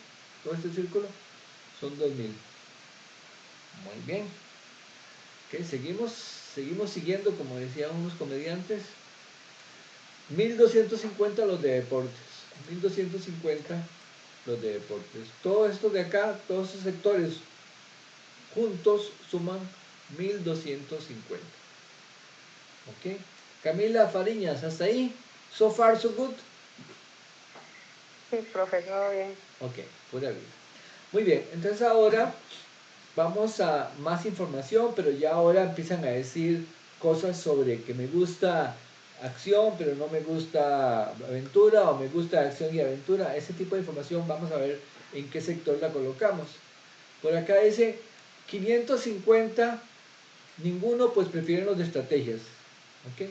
todo este círculo, son 2000. Muy bien. Ok, seguimos siguiendo, como decían unos comediantes. 1250 los de deportes. 1250 los de deportes. Todo esto de acá, todos esos sectores juntos suman 1250. Ok. Camila Fariñas, hasta ahí. So far, so good. Sí, profesor, bien. Ok, pura vida. Muy bien, entonces ahora vamos a más información, pero ya ahora empiezan a decir cosas sobre que me gusta acción, pero no me gusta aventura, o me gusta acción y aventura. Ese tipo de información vamos a ver en qué sector la colocamos. Por acá dice 550, ninguno, pues prefieren los de estrategias. ¿Ok?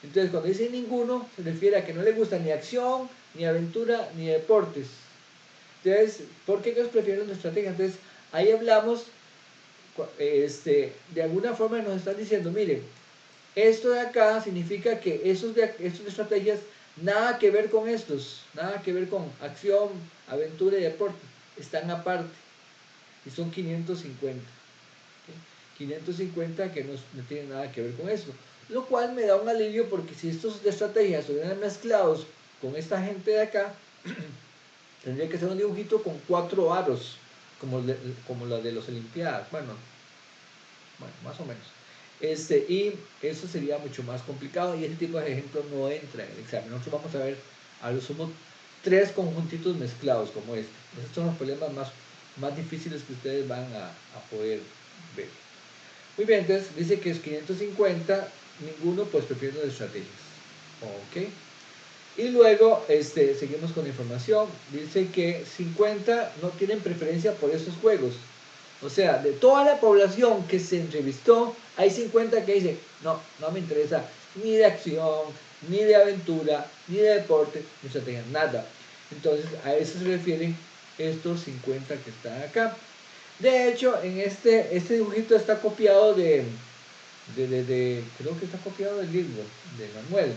Entonces cuando dice ninguno, se refiere a que no le gusta ni acción, ni aventura, ni deportes. Entonces, ¿por qué ellos prefieren los de estrategias? Entonces, ahí hablamos, de alguna forma nos están diciendo, miren, esto de acá significa que estos de estrategias, nada que ver con estos, nada que ver con acción, aventura y deporte, están aparte, y son 550. ¿Okay? 550 que no tienen nada que ver con esto, lo cual me da un alivio, porque si estos de estrategias estuvieran mezclados con esta gente de acá, tendría que ser un dibujito con 4 aros, como la de los Olimpiadas, bueno, más o menos. Y eso sería mucho más complicado, y ese tipo de ejemplo no entra en el examen. Nosotros vamos a ver a lo sumo 3 conjuntitos mezclados como este. Esos son los problemas más difíciles que ustedes van a poder ver. Muy bien, entonces dice que es 550, ninguno, pues prefiere las estrategias. Ok. Y luego seguimos con la información. Dice que 50 no tienen preferencia por estos juegos. O sea, de toda la población que se entrevistó, hay 50 que dicen, no me interesa ni de acción, ni de aventura, ni de deporte, ni estrategia, nada. Entonces, a eso se refieren estos 50 que están acá. De hecho, en este dibujito está copiado creo que está copiado del libro de Manuel.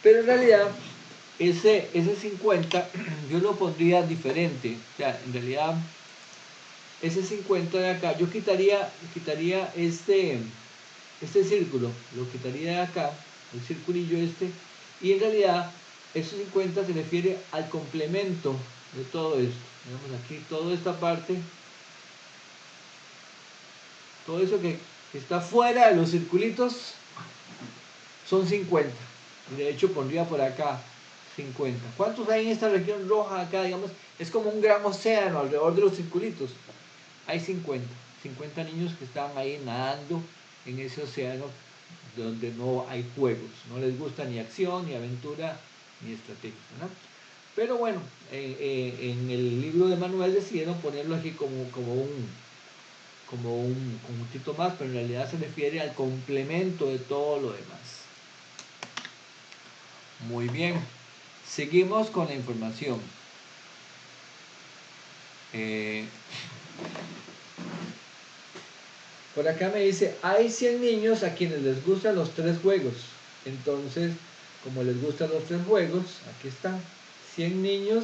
Pero en realidad, ese 50 yo lo pondría diferente. O sea, en realidad, ese 50 de acá, yo quitaría este círculo, lo quitaría de acá, el circulillo y en realidad esos 50 se refiere al complemento de todo esto. Vemos aquí toda esta parte, todo eso que está fuera de los circulitos son 50. Y de hecho pondría por acá 50. ¿Cuántos hay en esta región roja acá? Digamos, es como un gran océano alrededor de los circulitos. Hay 50 niños que están ahí nadando en ese océano donde no hay juegos, no les gusta ni acción, ni aventura, ni estrategia, ¿no? Pero bueno, en el libro de Manuel decidieron ponerlo aquí como un conjuntito más, pero en realidad se refiere al complemento de todo lo demás. Muy bien, seguimos con la información. Por acá me dice, hay 100 niños a quienes les gustan los 3 juegos. Entonces, como les gustan los 3 juegos, aquí están. 100 niños,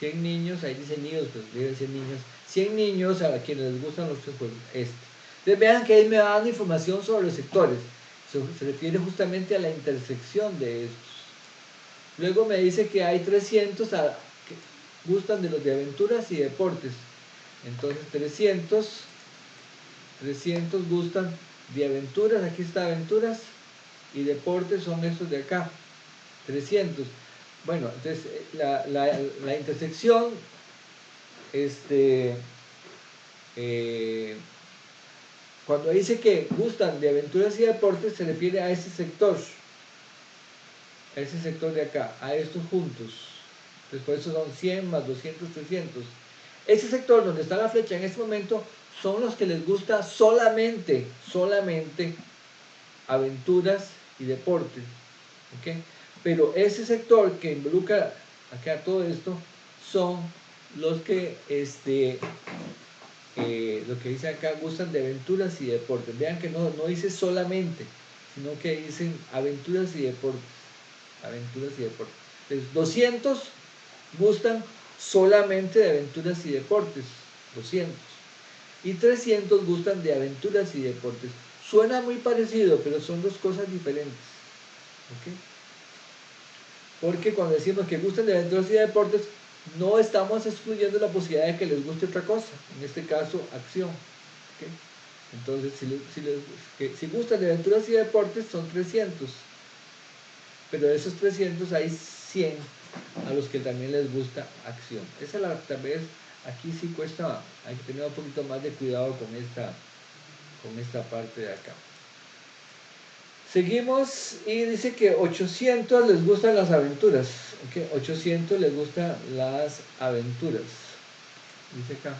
ahí dice niños, pues deben ser niños. 100 niños a quienes les gustan los 3 juegos. Entonces vean que ahí me va dando información sobre los sectores. Se refiere justamente a la intersección de estos. Luego me dice que hay 300 que gustan de los de aventuras y deportes. Entonces 300 300 gustan de aventuras, aquí está aventuras, y deportes son estos de acá, 300. Bueno, entonces la intersección, cuando dice que gustan de aventuras y deportes, se refiere a ese sector de acá, a estos juntos. Entonces por eso son 100 más 200, 300. Ese sector donde está la flecha en este momento son los que les gusta solamente aventuras y deportes, ¿ok? Pero ese sector que involucra acá todo esto son los que lo que dice acá, gustan de aventuras y deportes. Vean que no dice solamente, sino que dicen aventuras y deportes. Aventuras y deportes. Entonces, 200 gustan solamente de aventuras y deportes. 200. Y 300 gustan de aventuras y deportes. Suena muy parecido, pero son dos cosas diferentes. ¿Ok? Porque cuando decimos que gustan de aventuras y deportes, no estamos excluyendo la posibilidad de que les guste otra cosa, en este caso acción. ¿Okay? Entonces, si gustan de aventuras y deportes, son 300, pero de esos 300 hay 100 a los que también les gusta acción. Esa tal vez aquí sí cuesta, hay que tener un poquito más de cuidado con esta parte de acá. Seguimos y dice que 800 les gustan las aventuras. ¿Okay? 800 les gustan las aventuras. Dice acá.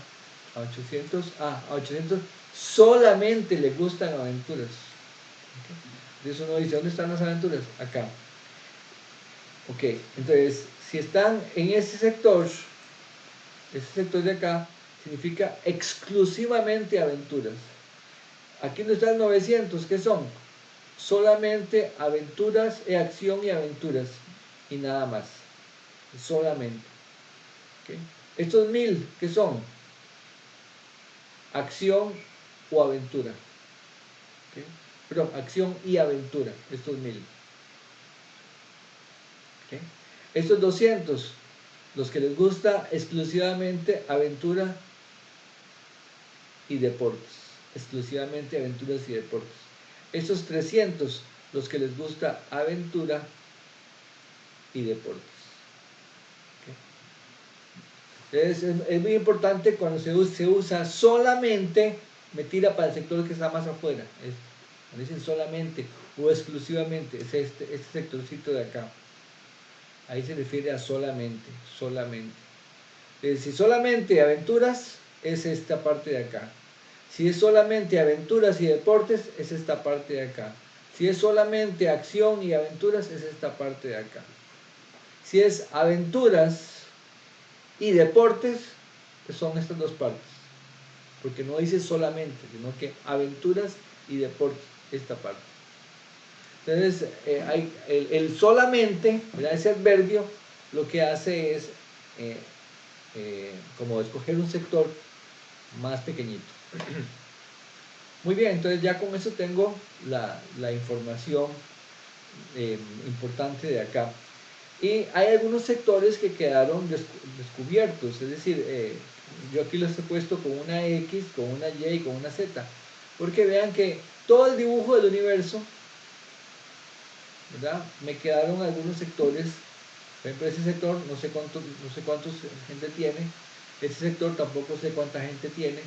A 800 solamente les gustan aventuras. ¿Okay? Eso no dice, ¿dónde están las aventuras? Acá. Ok, entonces, si están en ese sector de acá, significa exclusivamente aventuras. Aquí no están 900, ¿qué son? Solamente aventuras, acción y aventuras y nada más, solamente. ¿Okay? Estos 1000, ¿qué son? Acción o aventura. ¿Okay? Perdón, acción y aventura, estos 1000. ¿Okay? Estos 200, los que les gusta exclusivamente aventura y deportes, exclusivamente aventuras y deportes. Estos 300, los que les gusta aventura y deportes. ¿Okay? Es muy importante cuando se usa solamente, me tira para el sector que está más afuera. Cuando dicen solamente o exclusivamente, es este sectorcito de acá. Ahí se refiere a solamente. Si solamente aventuras, es esta parte de acá. Si es solamente aventuras y deportes, es esta parte de acá. Si es solamente acción y aventuras, es esta parte de acá. Si es aventuras y deportes, pues son estas dos partes. Porque no dice solamente, sino que aventuras y deportes, esta parte. Entonces, el solamente, ¿verdad? Ese adverbio, lo que hace es como escoger un sector más pequeñito. Muy bien, entonces ya con eso tengo la información importante de acá. Y hay algunos sectores que quedaron descubiertos, es decir, yo aquí los he puesto con una X, con una Y y con una Z, porque vean que todo el dibujo del universo, ¿verdad? Me quedaron algunos sectores. Por ejemplo, ese sector no sé cuántos gente tiene, ese sector tampoco sé cuánta gente tiene,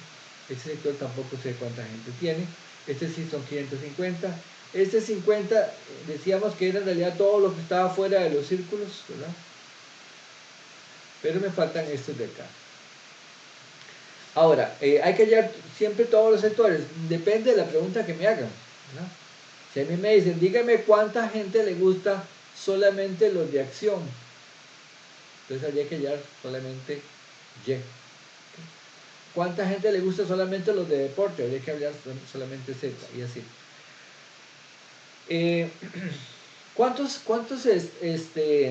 ese sector tampoco sé cuánta gente tiene, este sí son 550, este 50 decíamos que era en realidad todo lo que estaba fuera de los círculos, ¿verdad? Pero me faltan estos de acá. Ahora, hay que hallar siempre todos los sectores, depende de la pregunta que me hagan, ¿verdad? Si a mí me dicen, dígame cuánta gente le gusta solamente los de acción, entonces habría que hallar solamente Y. ¿Cuánta gente le gusta solamente los de deporte? Habría que hallar solamente Z y así. ¿Cuántos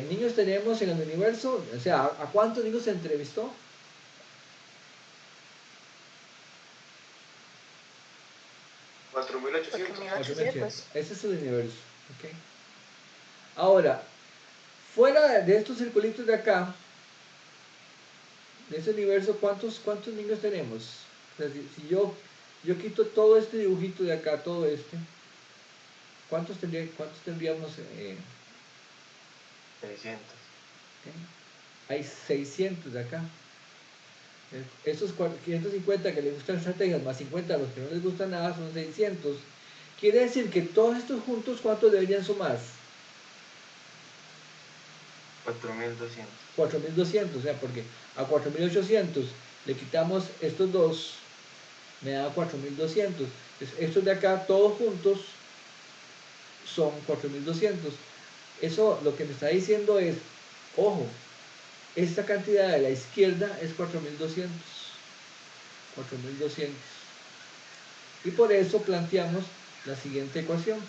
niños tenemos en el universo? O sea, ¿a cuántos niños se entrevistó? Ese es el universo. ¿Okay? Ahora, fuera de estos circulitos de acá, de ese universo, ¿cuántos niños tenemos? O sea, si yo yo quito todo este dibujito de acá, todo este. ¿Cuántos tendríamos? 600. Hay 600 de acá. Esos 550 que les gustan estrategias, más 50 a los que no les gusta nada, son 600. Quiere decir que todos estos juntos, ¿cuántos deberían sumar? 4200. 4200, o sea, porque a 4800 le quitamos estos dos, me da 4200. Entonces, estos de acá, todos juntos, son 4200. Eso lo que me está diciendo es, ojo, esta cantidad de la izquierda es 4200. 4200. Y por eso planteamos la siguiente ecuación.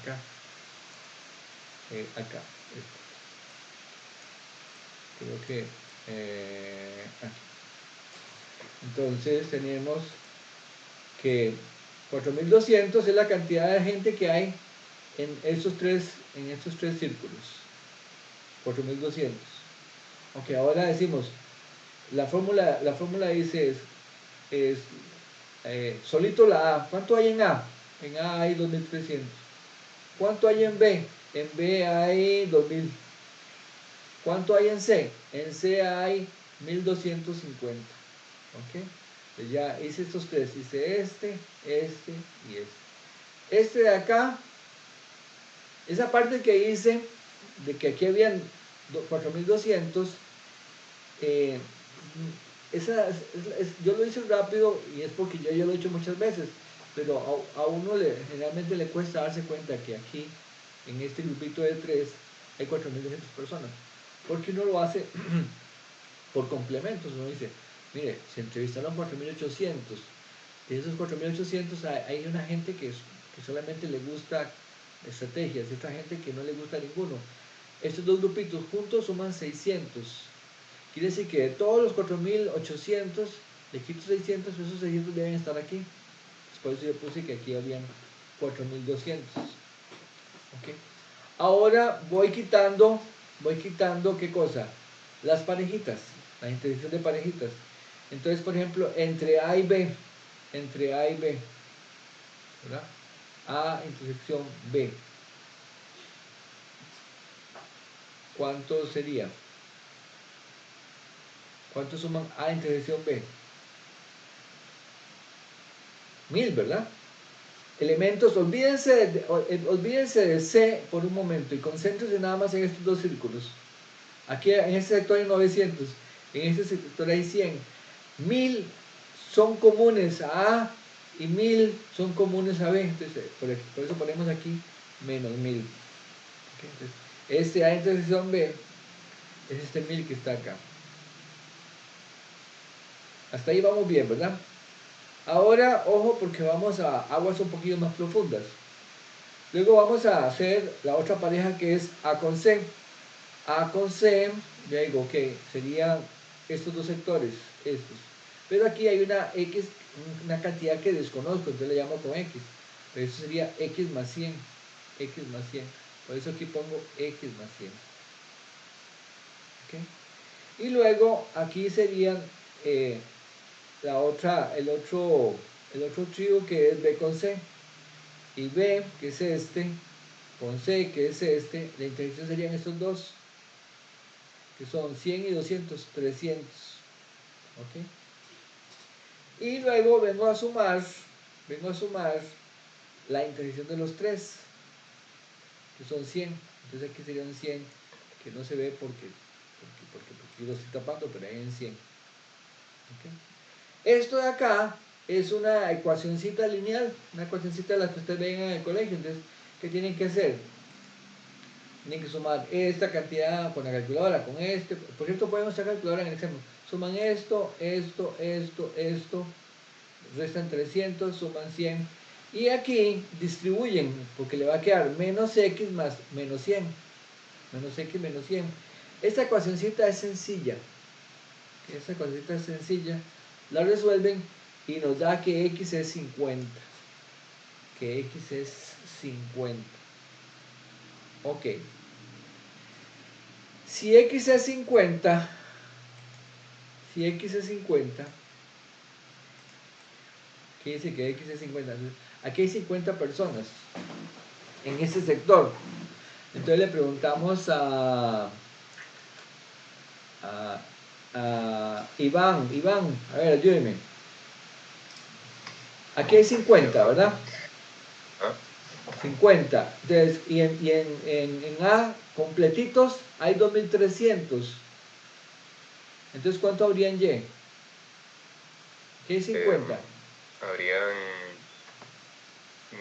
Acá. Acá. Creo que aquí. Entonces tenemos que 4200 es la cantidad de gente que hay en estos tres círculos. 4200. Ok, ahora decimos, la fórmula dice es solito la A. ¿Cuánto hay en A? En A hay 2300. ¿Cuánto hay en B? En B hay 2000. ¿Cuánto hay en C? En C hay 1250. ¿Ok? Pues ya hice estos tres. Hice este y este. Este de acá, esa parte que hice, de que aquí habían 4200, yo lo hice rápido y es porque yo ya lo he hecho muchas veces, pero a uno generalmente le cuesta darse cuenta que aquí, en este grupito de 3, hay 4200 personas. Porque uno lo hace por complementos. Uno dice, mire, se entrevistaron 4800. De esos 4800 hay una gente que solamente le gusta estrategias, y otra gente que no le gusta ninguno. Estos dos grupitos juntos suman 600. Quiere decir que de todos los 4800, le quito 600, esos 600 deben estar aquí. Por eso yo puse que aquí habían 4200. ¿Okay? Ahora voy quitando, ¿qué cosa? Las parejitas, la intersección de parejitas. Entonces, por ejemplo, entre A y B, ¿verdad? A intersección B. ¿Cuánto sería? ¿Cuánto suman A intersección B? 1000, ¿verdad? Elementos, olvídense de C por un momento y concéntrense nada más en estos dos círculos. Aquí en este sector hay 900, en este sector hay 100. 1000 son comunes a A y 1000 son comunes a B. Entonces, por eso ponemos aquí menos 1000. ¿Okay? Entonces, este A intersección B es este 1000 que está acá. Hasta ahí vamos bien, ¿verdad? Ahora, ojo, porque vamos a aguas un poquito más profundas. Luego vamos a hacer la otra pareja que es A con C. A con C, ya digo que serían estos dos sectores, estos. Pero aquí hay una X, una cantidad que desconozco, entonces le llamo con X. Pero eso sería X más 100. X más 100. Por eso aquí pongo X más 100. ¿Okay? Y luego aquí serían el otro trío que es B con C. Y B, que es este, con C, que es este, la intersección serían estos dos, que son 100 y 200, 300. ¿Ok? Y luego vengo a sumar la intersección de los tres, que son 100. Entonces aquí serían 100, que no se ve porque lo estoy tapando, pero ahí en 100. ¿Okay? Esto de acá es una ecuacioncita lineal, una ecuacioncita de las que ustedes ven en el colegio. Entonces, ¿qué tienen que hacer? Tienen que sumar esta cantidad con la calculadora, con este. Por cierto, podemos usar calculadora en el ejemplo. Suman esto, restan 300, suman 100. Y aquí distribuyen, porque le va a quedar menos x más menos 100. Menos x menos 100. Esta ecuacioncita es sencilla. La resuelven y nos da que x es 50. Que x es 50. Ok. Si x es 50, si X es 50, ¿qué dice que X es 50? Entonces, aquí hay 50 personas en ese sector. Entonces le preguntamos a Iván, a ver, ayúdeme. Aquí hay 50, ¿verdad? 50. Entonces, y en A, completitos, hay 2300. Entonces, ¿cuánto habría en Y? ¿Qué hay 50? Habrían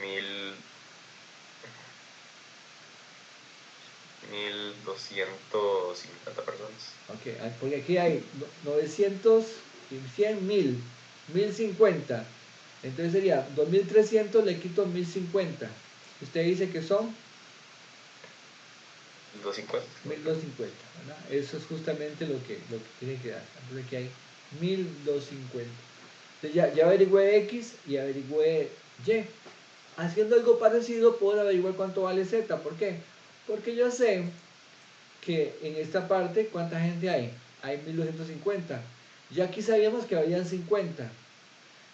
1250 personas. Ok, porque aquí hay 900, 100, 1000, 1050. Entonces sería 2300, le quito 1050. Usted dice que son 1250. 1250, ¿verdad? Eso es justamente lo que tiene que dar. Entonces aquí hay 1250. Entonces ya averigüé X y averigüé Y. Haciendo algo parecido puedo averiguar cuánto vale Z. ¿Por qué? Porque yo sé que en esta parte, ¿cuánta gente hay? Hay 1250. Ya aquí sabíamos que habían 50.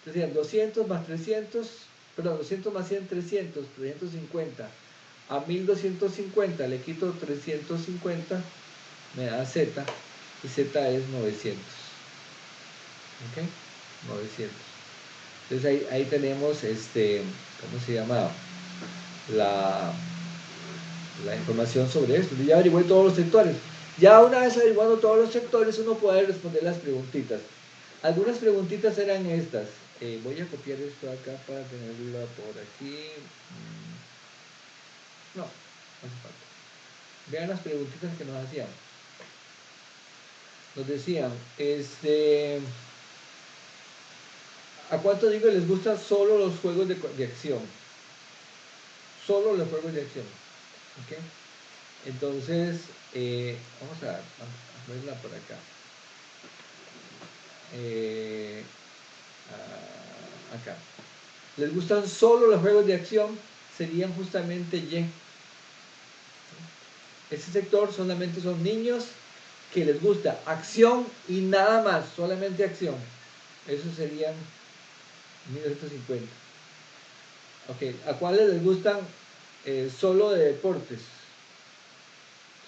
Entonces, 200 más 300, perdón, 200 más 100, 300, 350. A 1250 le quito 350, me da Z, y Z es 900. ¿Ok? 900. Entonces ahí tenemos, ¿cómo se llama? La información sobre esto. Ya averigué todos los sectores. Ya una vez averiguando todos los sectores, uno puede responder las preguntitas. Algunas preguntitas eran estas. Voy a copiar esto acá para tenerlo por aquí. No hace falta. Vean las preguntitas que nos hacían. Nos decían, ¿a cuánto digo les gustan solo los juegos de acción? Solo los juegos de acción. ¿Ok? Entonces, vamos a verla por acá. Acá. ¿Les gustan solo los juegos de acción? Serían justamente Y. Este sector solamente son niños que les gusta acción y nada más, solamente acción. Esos serían 1250. Ok, ¿a cuáles les gustan solo de deportes?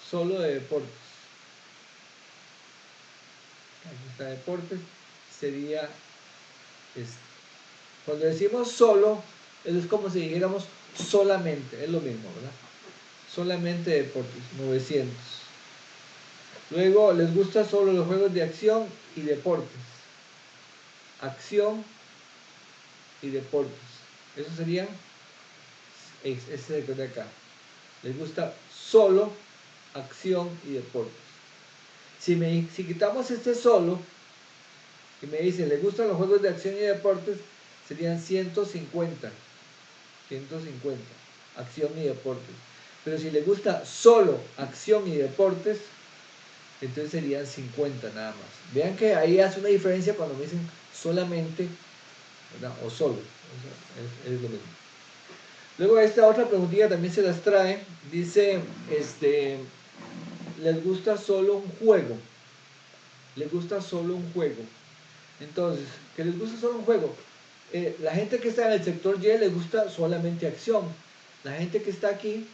Solo de deportes. Aquí está deportes. Sería cuando decimos solo, es como si dijéramos solamente, es lo mismo, ¿verdad? Solamente deportes, 900. Luego, les gusta solo los juegos de acción y deportes. Acción y deportes. Eso serían este sector de acá. Les gusta solo acción y deportes. Si quitamos este solo y me dicen, ¿les gustan los juegos de acción y deportes? Serían 150. 150. Acción y deportes. Pero si les gusta solo acción y deportes, entonces serían 50 nada más. Vean que ahí hace una diferencia cuando me dicen solamente, ¿verdad? O solo. O sea, es lo mismo. Luego esta otra preguntilla también se las trae. Dice, ¿les gusta solo un juego? ¿Les gusta solo un juego? Entonces, ¿que les gusta solo un juego? La gente que está en el sector Y les gusta solamente acción. La gente que está aquí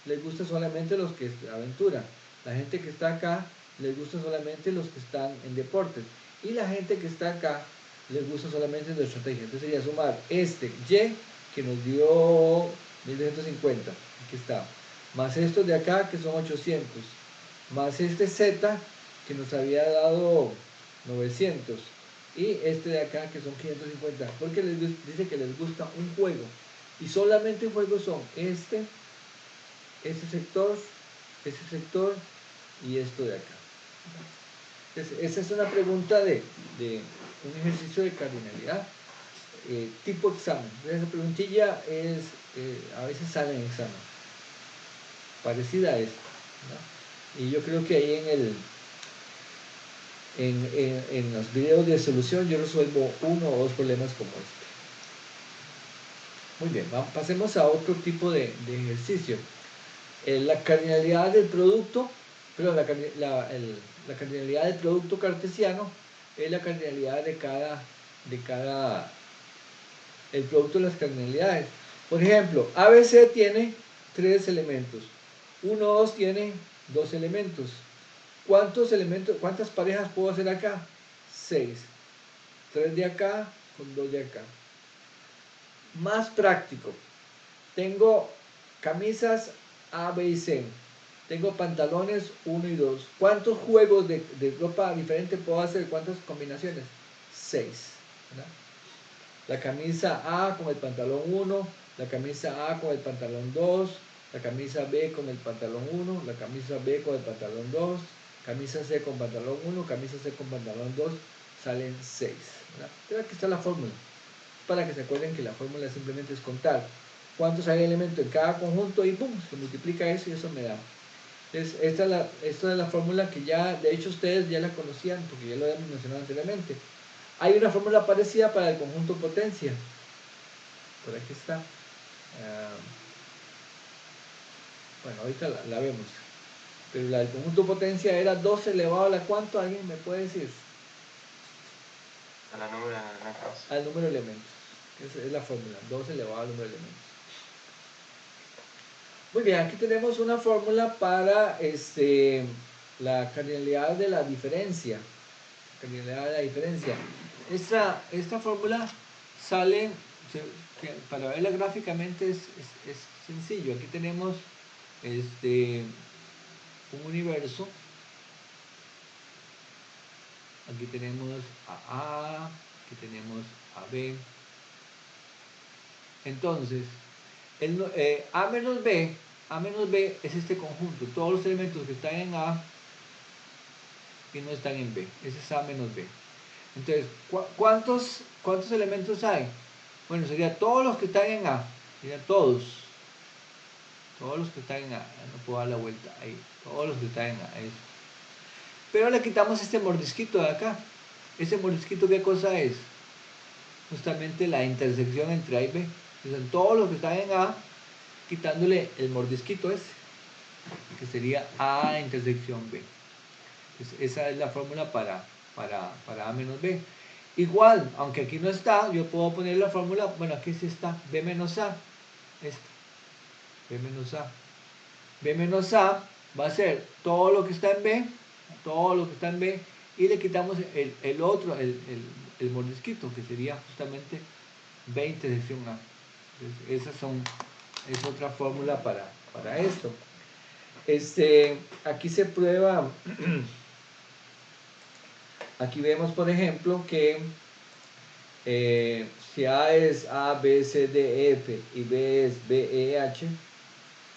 les gusta solamente los que aventura. La gente que está acá les gusta solamente los que están en deportes. Y la gente que está acá les gusta solamente de estrategia. Entonces sería sumar este Y que nos dio 1250. Aquí está. Más estos de acá que son 800. Más este Z que nos había dado 900. Y este de acá que son 550. Porque les dice que les gusta un juego. Y solamente juegos son este sector y esto de acá. Entonces, esa es una pregunta de un ejercicio de cardinalidad tipo examen. Esa preguntilla a veces sale en examen, parecida a esta, ¿no? Y yo creo que ahí en los videos de solución yo resuelvo uno o dos problemas como este. Muy bien, pasemos a otro tipo de ejercicio. La cardinalidad del producto, perdón, la cardinalidad del producto cartesiano es la cardinalidad el producto de las cardinalidades. Por ejemplo, ABC tiene 3 elementos. 1, 2 tiene 2 elementos. ¿Cuántas parejas puedo hacer acá? 6. 3 de acá con 2 de acá. Más práctico. Tengo camisas A, B y C. Tengo pantalones 1 y 2. ¿Cuántos juegos de ropa diferente puedo hacer? ¿Cuántas combinaciones? 6. ¿Verdad? La camisa A con el pantalón 1, la camisa A con el pantalón 2, la camisa B con el pantalón 1, la camisa B con el pantalón 2, camisa C con pantalón 1, camisa C con pantalón 2, salen 6. Pero aquí está la fórmula, para que se acuerden que la fórmula simplemente es contar cuántos hay elementos en cada conjunto y ¡pum! Se multiplica eso y eso me da. Entonces, esta es la fórmula que ya, de hecho ustedes ya la conocían porque ya lo habíamos mencionado anteriormente. Hay una fórmula parecida para el conjunto potencia. Por aquí está. Bueno, ahorita la vemos. Pero la del conjunto potencia era 2 elevado a la ¿cuánto? ¿Alguien me puede decir? A la número de elementos. Al número de elementos. Esa es la fórmula. 2 elevado al número de elementos. Muy bien, aquí tenemos una fórmula para la cardinalidad de la diferencia. Cardinalidad de la diferencia. Esta fórmula sale, para verla gráficamente es sencillo. Aquí tenemos un universo. Aquí tenemos a A, aquí tenemos a B. Entonces, A menos B es este conjunto. Todos los elementos que están en A y no están en B. Ese es A menos B. Entonces, ¿cuántos elementos hay? Bueno, sería todos los que están en A. Sería todos. Todos los que están en A. No puedo dar la vuelta ahí. Todos los que están en A. Eso. Pero le quitamos este mordisquito de acá. ¿Ese mordisquito qué cosa es? Justamente la intersección entre A y B. Entonces, todos los que están en A, quitándole el mordisquito ese, que sería A intersección B. Entonces, esa es la fórmula para A menos B. Igual, aunque aquí no está, yo puedo poner la fórmula, bueno, aquí sí está, B menos A. B menos A. B menos A va a ser todo lo que está en B, todo lo que está en B, y le quitamos el otro, el mordisquito, que sería justamente B intersección A. Entonces, es otra fórmula para esto. Aquí se prueba, aquí vemos por ejemplo que si A es A, B, C, D, F y B es B, E, H,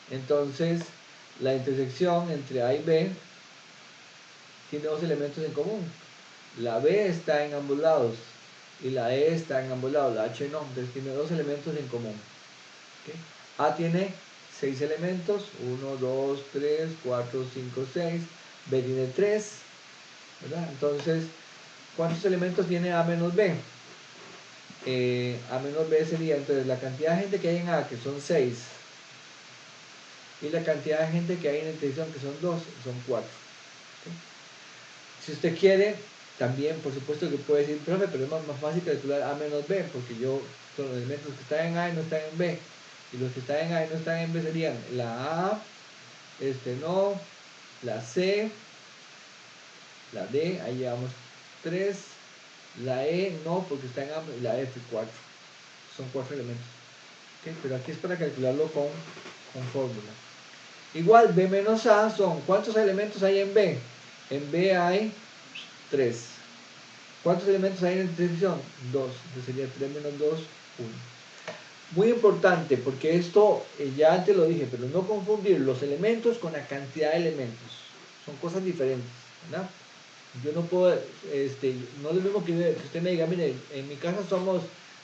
entonces la intersección entre A y B tiene 2 elementos en común. La B está en ambos lados y la E está en ambos lados, la H no, entonces tiene 2 elementos en común. ¿Okay? A tiene 6 elementos, 1, 2, 3, 4, 5, 6, B tiene 3, ¿verdad? Entonces, ¿cuántos elementos tiene A menos B? A menos B sería entonces la cantidad de gente que hay en A, que son 6, y la cantidad de gente que hay en la intersección, que son 2, son 4. ¿Okay? Si usted quiere, también por supuesto que puede decir, profe, pero es más fácil calcular A menos B, porque son los elementos que están en A y no están en B, y los que están en A y no están en B serían la A, no, la C, la D, ahí llevamos 3, la E no, porque está en A, y la F 4, son 4 elementos. ¿Okay? Pero aquí es para calcularlo con fórmula. Igual, B menos A son, ¿cuántos elementos hay en B? En B hay 3. ¿Cuántos elementos hay en la intersección? 2. Entonces sería 3 menos 2, 1. Muy importante, porque esto ya antes lo dije, pero no confundir los elementos con la cantidad de elementos. Son cosas diferentes, ¿verdad? Yo no puedo, no es lo mismo que usted me diga, mire, en mi casa somos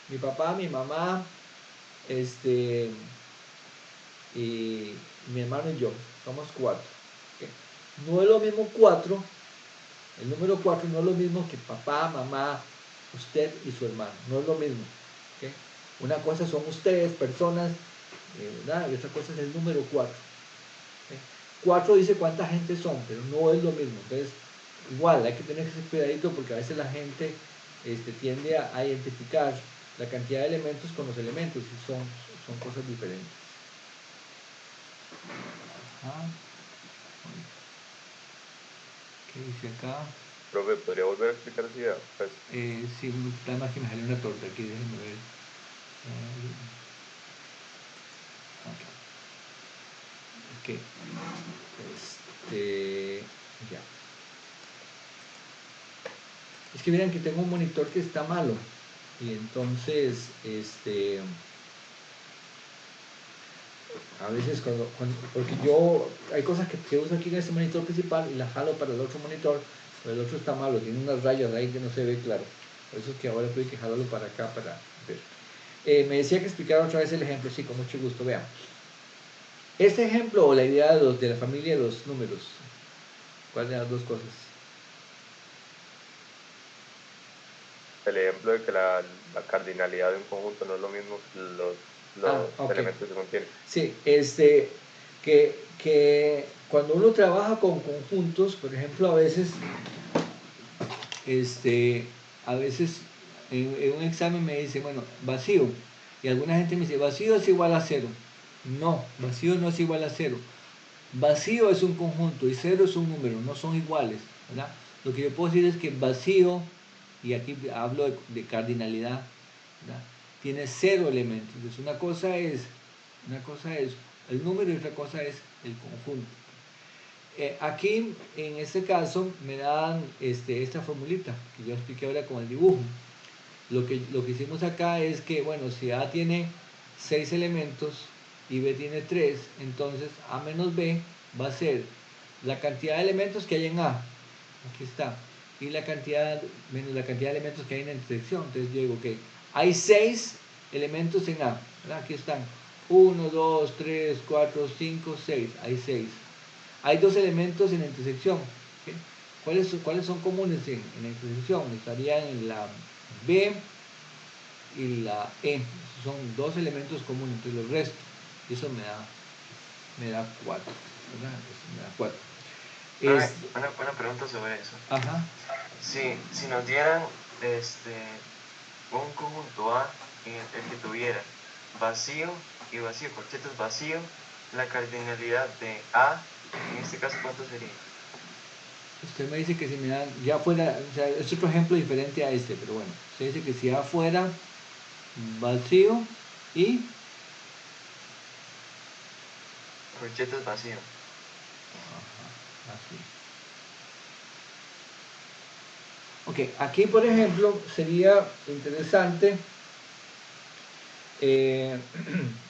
mi papá, mi mamá, y mi hermano y yo, somos 4. ¿Okay? No es lo mismo 4, el número 4 no es lo mismo que papá, mamá, usted y su hermano, no es lo mismo. ¿Okay? Una cosa son ustedes, personas, ¿verdad? Y otra cosa es el número 4. ¿Okay? 4 dice cuánta gente son, pero no es lo mismo. Entonces, igual hay que tener ese cuidadito porque a veces la gente tiende a identificar la cantidad de elementos con los elementos y son cosas diferentes. Ajá. ¿Qué dice acá? Profe, ¿podría volver a explicar esa idea? Pues, Sí, nada más que me salió una torta aquí, déjenme ver. Ok. Ya. Es que miren que tengo un monitor que está malo. Y entonces, a veces porque yo, hay cosas que uso aquí en este monitor principal y las jalo para el otro monitor, pero el otro está malo, tiene unas rayas ahí que no se ve claro. Por eso es que ahora tuve que jalarlo para acá para ver. Me decía que explicara otra vez el ejemplo, sí, con mucho gusto, vean. Este ejemplo o la idea de la familia de los números, ¿cuál de las dos cosas? el ejemplo de que la cardinalidad de un conjunto no es lo mismo que los Okay. elementos que contiene. Sí, que cuando uno trabaja con conjuntos, por ejemplo, a veces en un examen me dice, bueno, vacío, y alguna gente me dice, vacío es igual a cero. No, vacío no es igual a cero. Vacío es un conjunto y cero es un número, no son iguales, ¿verdad? Lo que yo puedo decir es que vacío, y aquí hablo de cardinalidad, ¿verdad? Tiene 0 elementos. Entonces una cosa es el número y otra cosa es el conjunto. Aquí, en este caso, me dan esta formulita que yo expliqué ahora con el dibujo. Lo que hicimos acá es que, bueno, si A tiene 6 elementos y B tiene 3, entonces A menos B va a ser la cantidad de elementos que hay en A. Aquí está. Y la cantidad menos la cantidad de elementos que hay en la intersección. Entonces yo digo que hay 6 elementos en A. ¿Verdad? Aquí están. 1, 2, 3, 4, 5, 6. Hay 6. Hay 2 elementos en la intersección. ¿Okay? ¿Cuáles son comunes en la intersección? Estarían en la B y la E. Son 2 elementos comunes entre los restos. Y eso me da 4. ¿Verdad? Eso me da 4. Una pregunta sobre eso. Ajá. Si nos dieran un conjunto A en el que tuviera vacío y vacío, corchetes vacío, la cardinalidad de A, en este caso, ¿cuánto sería? Usted me dice que si me dan, ya fuera, o sea, es otro ejemplo diferente a este, pero bueno, usted dice que si ya fuera vacío y Corchetes vacío. así. Ok, aquí por ejemplo sería interesante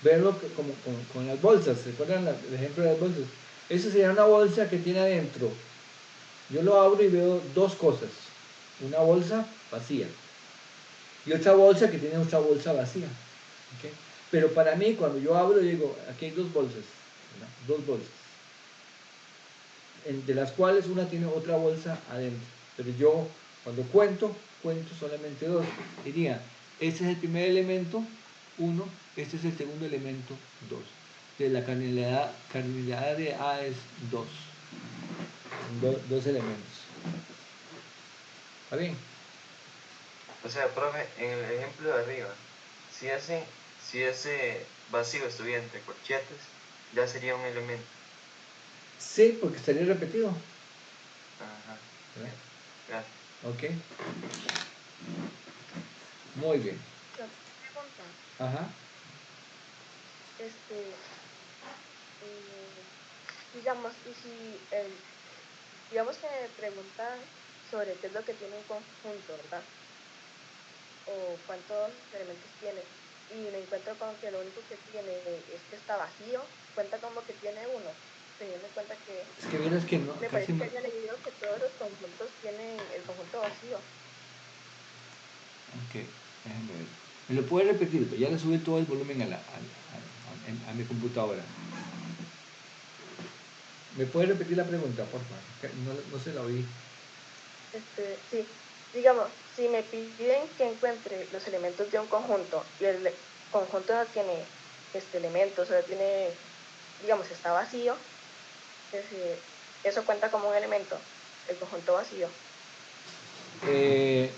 verlo como con las bolsas. ¿Se acuerdan el ejemplo de las bolsas? Esa sería una bolsa que tiene adentro. Yo lo abro y veo dos cosas. Una bolsa vacía y otra bolsa que tiene otra bolsa vacía. ¿Okay? Pero para mí, cuando yo abro, digo, aquí hay dos bolsas. ¿Verdad? Dos bolsas. De las cuales una tiene otra bolsa adentro. Pero yo, cuando cuento solamente dos. Diría, este es el primer elemento, 1, este es el segundo elemento, 2. Entonces la cardinalidad de A es 2. Dos elementos. ¿Está bien? O sea, profe, en el ejemplo de arriba, si ese vacío estuviera entre corchetes, ya sería un elemento. Sí, porque estaría repetido. Ajá. ¿Verdad? Gracias. Ok. Muy bien. Pregunta. Ajá. Digamos, y si digamos que me preguntan sobre qué es lo que tiene un conjunto, ¿verdad? O cuántos elementos tiene. Y me encuentro con que lo único que tiene es que está vacío, cuenta como que tiene uno, teniendo en cuenta que Es que vienes que no, me casi parece no. que haya leído que todos los conjuntos tienen el conjunto vacío. Ok, déjame ver. ¿Me lo puede repetir? Pues ya le subí todo el volumen a mi computadora. ¿Me puede repetir la pregunta, por favor? No se la oí. Sí, digamos, si me piden que encuentre los elementos de un conjunto y el conjunto no tiene elementos, solo tiene, digamos, está vacío, eso cuenta como un elemento. el conjunto vacío.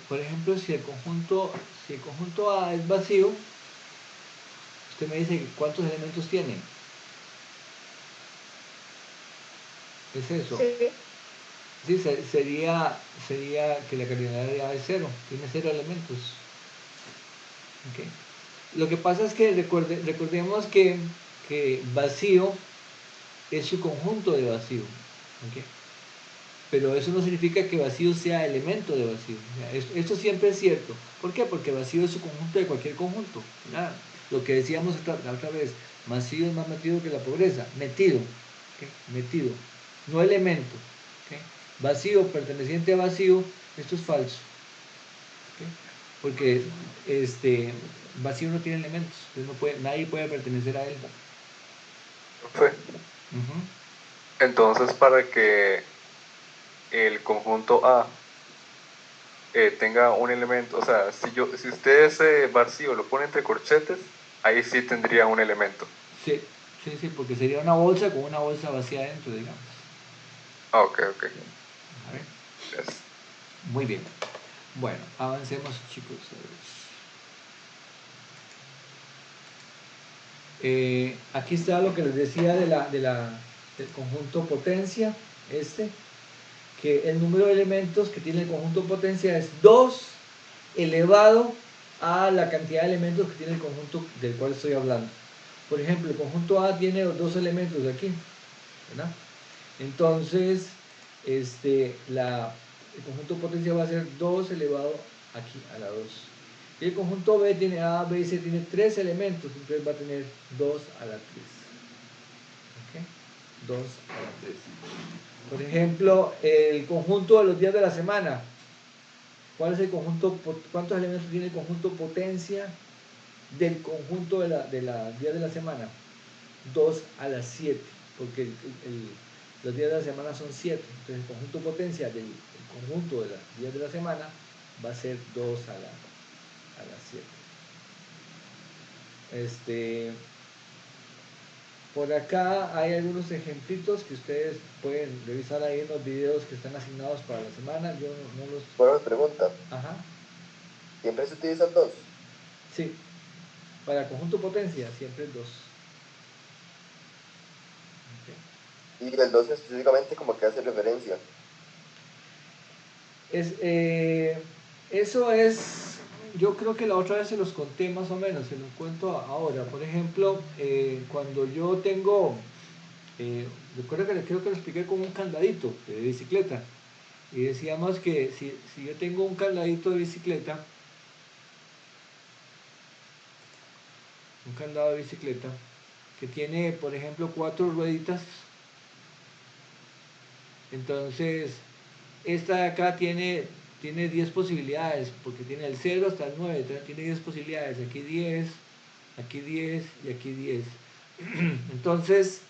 Por ejemplo, si el conjunto A es vacío, usted me dice cuántos elementos tiene. Es eso. Sí. Sí, sería que la cardinalidad es 0, tiene 0 elementos. Okay. Lo que pasa es que recordemos que vacío es su conjunto de vacío. Okay. Pero eso no significa que vacío sea elemento de vacío. Esto siempre es cierto. ¿Por qué? Porque vacío es su conjunto de cualquier conjunto. ¿Verdad? Lo que decíamos la otra vez, vacío es más metido que la pobreza. Metido. ¿Okay? Metido. No elemento. ¿Okay? Vacío, perteneciente a vacío, esto es falso. ¿Okay? Porque vacío no tiene elementos. Entonces nadie puede pertenecer a él. Profe, entonces para que el conjunto A tenga un elemento, o sea, si usted ese vacío lo pone entre corchetes, ahí sí tendría un elemento. Sí, porque sería una bolsa con una bolsa vacía dentro, digamos. Ok. A ver. Yes. Muy bien. Bueno, avancemos, chicos. Aquí está lo que les decía del conjunto potencia, que el número de elementos que tiene el conjunto potencia es 2 elevado a la cantidad de elementos que tiene el conjunto del cual estoy hablando. Por ejemplo, el conjunto A tiene 2 elementos aquí, ¿verdad? Entonces, el conjunto potencia va a ser 2 elevado aquí a la 2. Y el conjunto B tiene A, B y C, tiene 3 elementos, entonces va a tener 2 a la 3. ¿Okay? 2 a la 3. Por ejemplo, el conjunto de los días de la semana. ¿Cuál es el conjunto? ¿Cuántos elementos tiene el conjunto potencia del conjunto de los días de la semana? 2 a la 7, porque los días de la semana son 7. Entonces el conjunto potencia del conjunto de los días de la semana va a ser 2 a la 7. Por acá hay algunos ejemplitos que ustedes pueden revisar ahí en los videos que están asignados para la semana. Yo no los... Bueno, pregunta. Ajá. ¿Siempre se utilizan 2? Sí. Para el conjunto potencia siempre es 2. Okay. Y el 2 específicamente como que hace referencia. Eso es, yo creo que la otra vez se los conté más o menos, se los cuento ahora. Por ejemplo, cuando yo tengo, recuerda que creo que lo expliqué con un candadito de bicicleta. Y decíamos que si yo tengo un candadito de bicicleta, un candado de bicicleta, que tiene, por ejemplo, 4 rueditas, entonces esta de acá tiene 10 posibilidades, porque tiene el 0 hasta el 9, entonces tiene 10 posibilidades, aquí 10 y aquí 10. Entonces,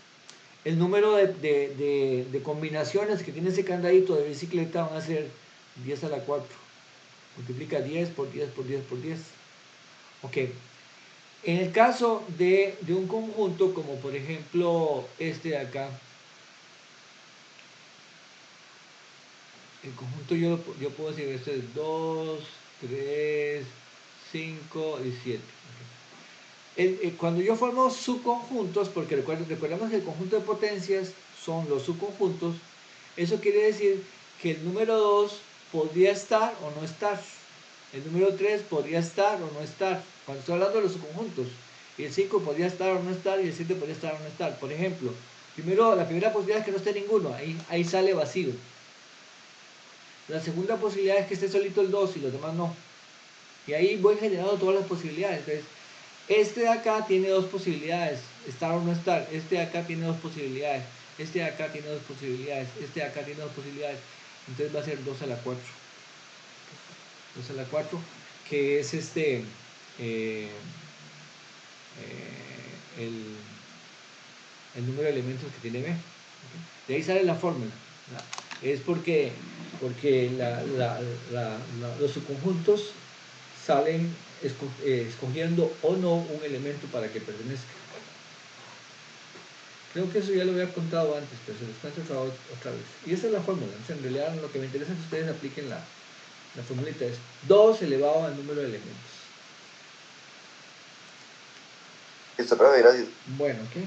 el número de combinaciones que tiene ese candadito de bicicleta van a ser 10 a la 4. Multiplica 10 por 10 por 10 por 10. Ok. En el caso de un conjunto, como por ejemplo este de acá, el conjunto yo puedo decir esto es 2, 3, 5 y 7. Cuando yo formo subconjuntos, porque recordemos que el conjunto de potencias son los subconjuntos, eso quiere decir que el número 2 podría estar o no estar, el número 3 podría estar o no estar, cuando estoy hablando de los subconjuntos, y el 5 podría estar o no estar, y el 7 podría estar o no estar. Por ejemplo, la primera posibilidad es que no esté ninguno, ahí sale vacío. La segunda posibilidad es que esté solito el 2 y los demás no. Y ahí voy generando todas las posibilidades. Entonces, este de acá tiene 2 posibilidades, estar o no estar. Este de acá tiene 2 posibilidades. Este de acá tiene 2 posibilidades. Este de acá tiene 2 posibilidades. Entonces va a ser 2 a la 4. 2 a la 4, que es el número de elementos que tiene B. De ahí sale la fórmula, ¿verdad? Es porque los subconjuntos salen escogiendo o no un elemento para que pertenezca. Creo que eso ya lo había contado antes, pero se los cuento otra vez. Y esa es la fórmula. Entonces, en realidad lo que me interesa es que ustedes apliquen la formulita. Es 2 elevado al número de elementos. Listo, profe, gracias. Bueno, ok.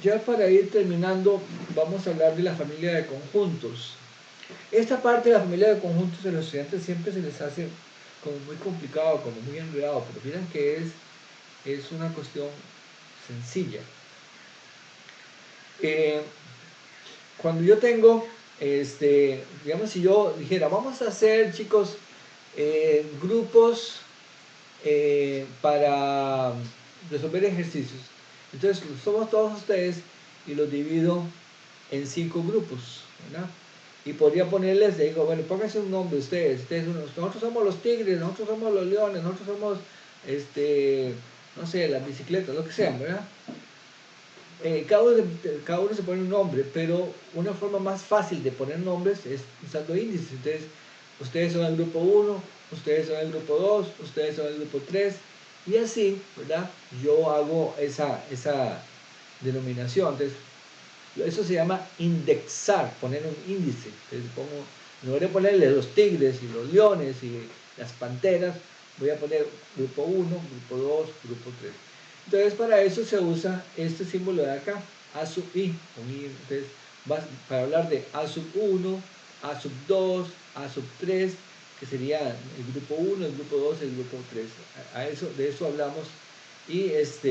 Ya para ir terminando, vamos a hablar de la familia de conjuntos. Esta parte de la familia de conjuntos a los estudiantes siempre se les hace como muy complicado, como muy enredado, pero miren que es una cuestión sencilla. Cuando yo tengo, digamos, si yo dijera, vamos a hacer, chicos, grupos para resolver ejercicios. Entonces, somos todos ustedes y los divido en 5 grupos, ¿verdad? Y podría ponerles, digo, bueno, pónganse un nombre ustedes, nosotros somos los tigres, nosotros somos los leones, nosotros somos, no sé, las bicicletas, lo que sea, ¿verdad? Cada uno se pone un nombre, pero una forma más fácil de poner nombres es usando índices. Entonces, ustedes son el grupo 1, ustedes son el grupo 2, ustedes son el grupo 3, y así, ¿verdad? Yo hago esa denominación. Entonces, eso se llama indexar, poner un índice. Entonces, en lugar de ponerle los tigres y los leones y las panteras, voy a poner grupo 1, grupo 2, grupo 3. Entonces, para eso se usa este símbolo de acá, A sub I. Entonces, para hablar de A sub 1, A sub 2, A sub 3, que sería el grupo 1, el grupo 2, el grupo 3. De eso hablamos. Y eso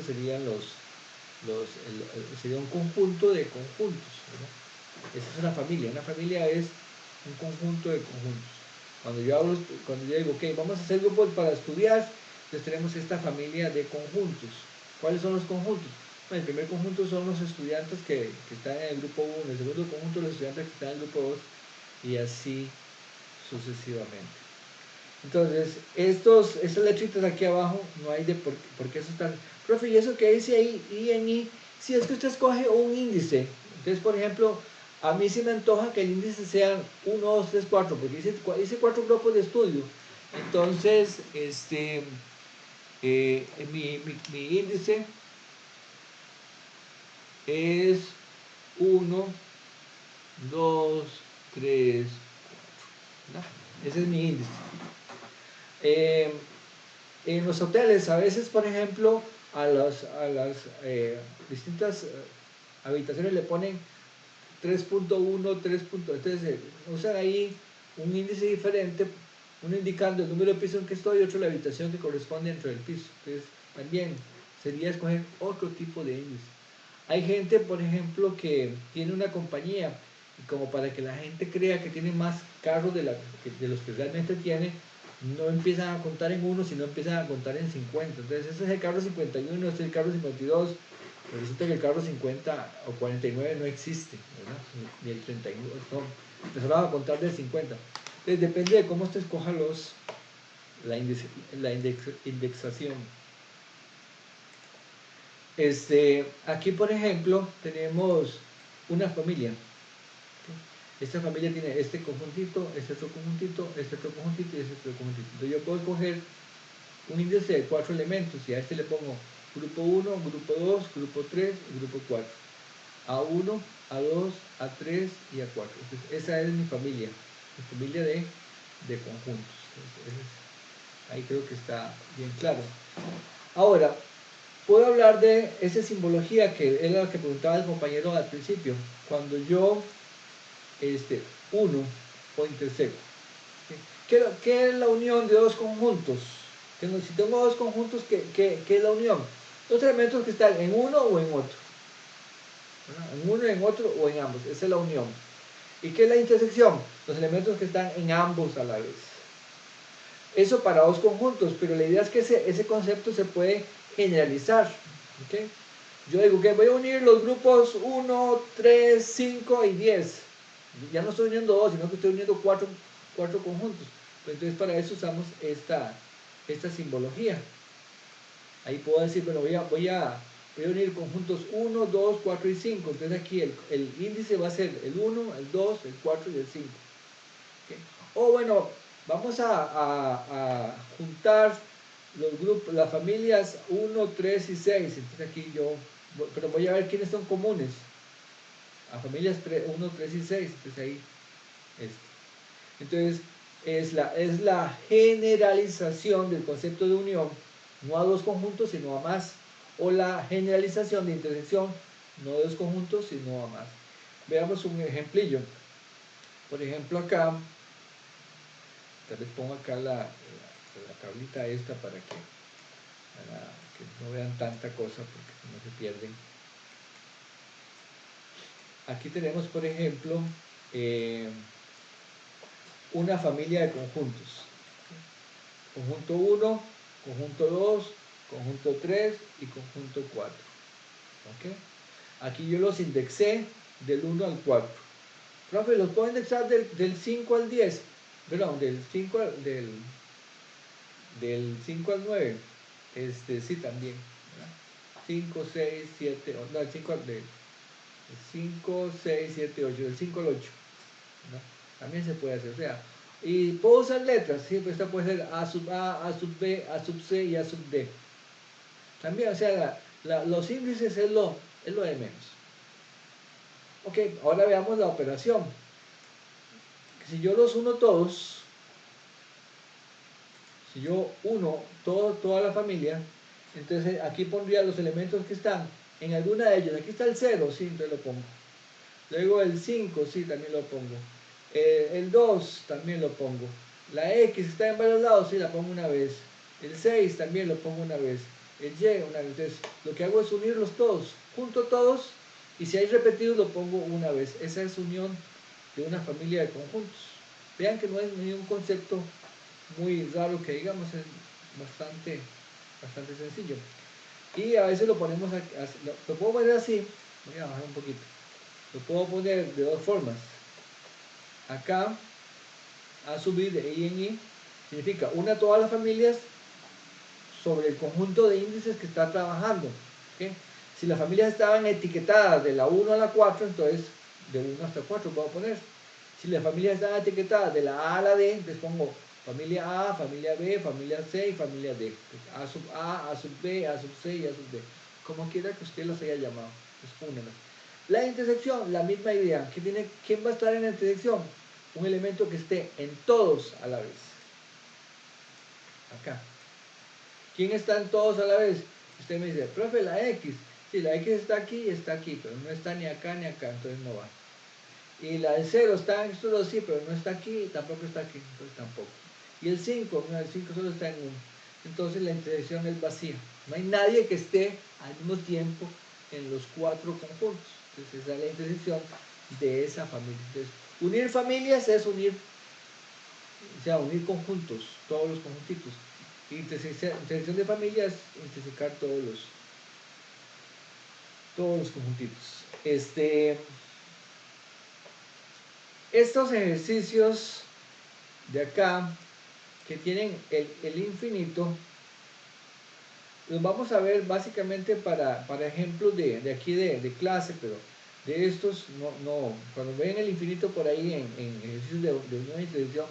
serían sería un conjunto de conjuntos, ¿no? Esa es una familia. Una familia es un conjunto de conjuntos. Cuando yo digo, ok, vamos a hacer grupos para estudiar, entonces tenemos esta familia de conjuntos. ¿Cuáles son los conjuntos? Bueno, el primer conjunto son los estudiantes que están en el grupo 1, el segundo conjunto los estudiantes que están en el grupo 2, y así sucesivamente. Entonces, estas letritas aquí abajo, no hay de por qué eso está. Profe, ¿y eso que dice ahí, I en I? Si es que usted escoge un índice. Entonces, por ejemplo, a mí se me antoja que el índice sean 1, 2, 3, 4, porque hice 4 grupos de estudio. Entonces, mi índice es 1, 2, 3, 4. ¿No? Ese es mi índice. En los hoteles, a veces, por ejemplo, a las distintas habitaciones le ponen 3.1, 3. Entonces, usan ahí un índice diferente, uno indicando el número de piso en que estoy y otro la habitación que corresponde dentro del piso. Entonces, también sería escoger otro tipo de índice. Hay gente, por ejemplo, que tiene una compañía y como para que la gente crea que tiene más carros de los que realmente tiene, no empiezan a contar en 1, sino empiezan a contar en 50. Entonces, ese es el carro 51, este es el carro 52. Pero resulta que el carro 50 o 49 no existe, ¿verdad? Ni el 31, no. Empezaron a contar del 50. Entonces, depende de cómo usted escoja la indexación. Aquí, por ejemplo, tenemos una familia. Esta familia tiene este conjuntito, este otro conjuntito, este otro conjuntito y este otro conjuntito. Entonces yo puedo escoger un índice de 4 elementos y a este le pongo grupo 1, grupo 2, grupo 3 y grupo 4. A1, A2, A3 y A4. Entonces, esa es mi familia de conjuntos. Entonces, ahí creo que está bien claro. Ahora, puedo hablar de esa simbología que era la que preguntaba el compañero al principio. Cuando yo uno o intersecto. ¿Qué es la unión de dos conjuntos? Si tengo dos conjuntos, ¿qué es la unión? Dos elementos que están en uno o en otro. En uno, en otro o en ambos. Esa es la unión. ¿Y qué es la intersección? Los elementos que están en ambos a la vez. Eso para dos conjuntos, pero la idea es que ese concepto se puede generalizar. ¿Okay? Yo digo que voy a unir los grupos 1, 3, 5 y 10. Ya no estoy uniendo 2, sino que estoy uniendo 4 conjuntos. Entonces para eso usamos esta simbología. Ahí puedo decir, bueno, voy a unir conjuntos 1, 2, 4 y 5. Entonces aquí el índice va a ser el 1, el 2, el 4 y el 5. ¿Okay? O bueno, vamos a juntar los grupos, las familias 1, 3 y 6. Entonces aquí yo, pero voy a ver quiénes son comunes. A familias 1, 3 y 6. Entonces ahí, entonces es la generalización del concepto de unión, no a dos conjuntos, sino a más. O la generalización de intersección, no de dos conjuntos, sino a más. Veamos un ejemplillo. Por ejemplo, acá, tal vez pongo acá la tablita esta para que no vean tanta cosa, porque no se pierden. Aquí tenemos, por ejemplo, una familia de conjuntos. Conjunto 1, conjunto 2, conjunto 3 y conjunto 4. ¿Okay? Aquí yo los indexé del 1 al 4. Profe, ¿los puedo indexar del 5 al 10? Perdón, del 5 al 9. Sí, también. 5, 6, 7, no, el 5 del 5, 6, 7, 8, del 5 al 8. ¿No? También se puede hacer, o sea, y puedo usar letras, ¿sí? Pues esta puede ser A sub A, A sub B, A sub C y A sub D. También, o sea, los índices es lo de menos. Ok, ahora veamos la operación. Si yo los uno todos, si yo uno toda la familia, entonces aquí pondría los elementos que están en alguna de ellas. Aquí está el 0, sí, entonces lo pongo. Luego el 5, sí, también lo pongo. El 2 también lo pongo. La X está en varios lados, sí, la pongo una vez. El 6 también lo pongo una vez. El Y una vez. Entonces, lo que hago es unirlos todos. Junto todos. Y si hay repetidos, lo pongo una vez. Esa es unión de una familia de conjuntos. Vean que no es ni un concepto muy raro que digamos, es bastante sencillo. Y a veces lo ponemos, lo puedo poner así. Voy a bajar un poquito. Lo puedo poner de dos formas. Acá, A subir de I en I, significa una a todas las familias sobre el conjunto de índices que está trabajando. ¿Okay? Si las familias estaban etiquetadas de la 1 a la 4, entonces de 1 hasta 4 puedo poner. Si las familias estaban etiquetadas de la A a la D, entonces pongo familia A, familia B, familia C y familia D. A sub A, A sub B, A sub C y A sub D. Como quiera que usted los haya llamado. Es una. La intersección, la misma idea. ¿Quién va a estar en la intersección? Un elemento que esté en todos a la vez. Acá. ¿Quién está en todos a la vez? Usted me dice, profe, la X. Sí, la X está aquí, pero no está ni acá ni acá, entonces no va. Y la de 0 está en estos dos, sí, pero no está aquí, tampoco está aquí, entonces tampoco. Y el 5, no, el 5 solo está en 1. Entonces la intersección es vacía. No hay nadie que esté al mismo tiempo en los 4 conjuntos. Entonces esa es la intersección de esa familia. Entonces, unir familias es unir conjuntos, todos los conjuntitos. Intersección de familias, intersecar todos los conjuntitos. Estos ejercicios de acá, que tienen el infinito, los vamos a ver básicamente para ejemplos de aquí de clase, pero de estos no cuando ven el infinito por ahí en ejercicios de una intersección,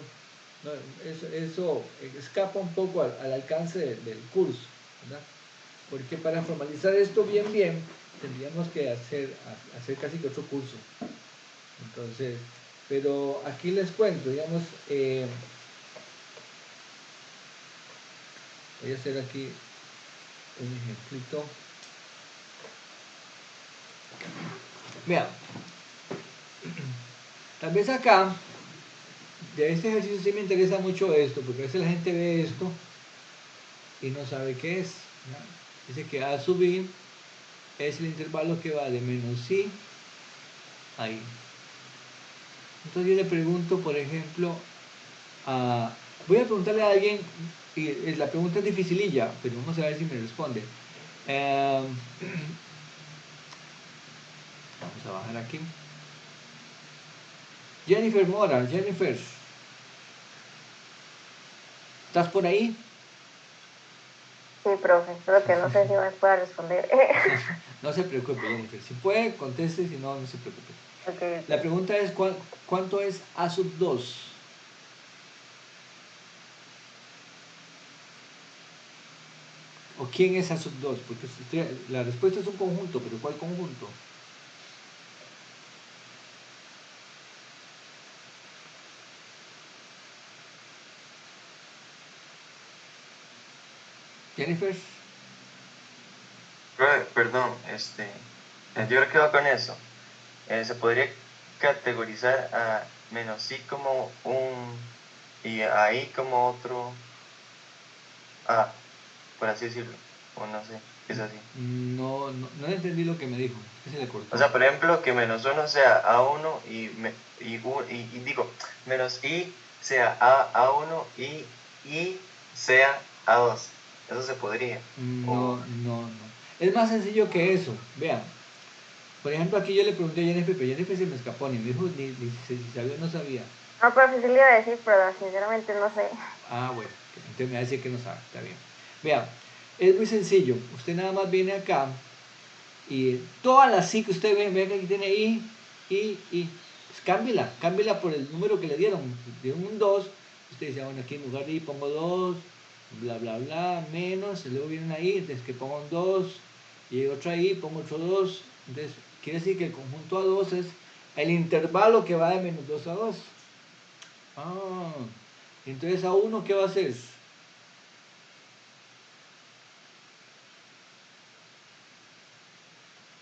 no, eso escapa un poco al alcance del curso, ¿verdad? Porque para formalizar esto bien tendríamos que hacer casi que otro curso. Entonces, pero aquí les cuento, digamos, voy a hacer aquí un ejemplito. Vean, tal vez acá, de este ejercicio sí me interesa mucho esto, porque a veces la gente ve esto y no sabe qué es, ¿no? Dice que A sub I es el intervalo que va de menos I a I. Entonces yo le pregunto, por ejemplo, voy a preguntarle a alguien, y la pregunta es dificililla, pero vamos a ver si me responde. Vamos a bajar aquí. Jennifer Mora, Jennifer, ¿estás por ahí? Sí, profe, solo que no sé si me pueda responder. No se preocupe, Jennifer. Si puede, conteste, si no, no se preocupe. Okay. La pregunta es, ¿cuánto es A sub 2? ¿O quién es A sub 2? Porque la respuesta es un conjunto, pero ¿cuál conjunto? Jennifer. Perdón, yo creo que va con eso. Se podría categorizar a menos i como un y a i como otro a, por así decirlo, o no sé, es así. No entendí lo que me dijo, que se le cortó. O sea, por ejemplo, que menos 1 sea a1 y digo, menos i sea a1 y i sea a2. Eso se podría. No. Es más sencillo que eso. Vean. Por ejemplo, aquí yo le pregunté a Jennifer, pero Jennifer se me escapó, ni me dijo ni si sabía o no sabía. No, profe, sí le iba a decir, pero sinceramente no sé. Ah, bueno, entonces me va a decir que no sabe, está bien. Vean, es muy sencillo. Usted nada más viene acá y todas las i que usted ve que aquí tiene i. Pues cámbiela por el número que le dieron. Dieron un 2. Usted dice, bueno, aquí en lugar de i pongo 2, bla, bla, bla, menos, y luego viene una i, entonces que pongo un 2, y otra i, pongo otro 2. Entonces, quiere decir que el conjunto A2 es el intervalo que va de menos 2 a 2. Ah, entonces A1, ¿qué va a hacer?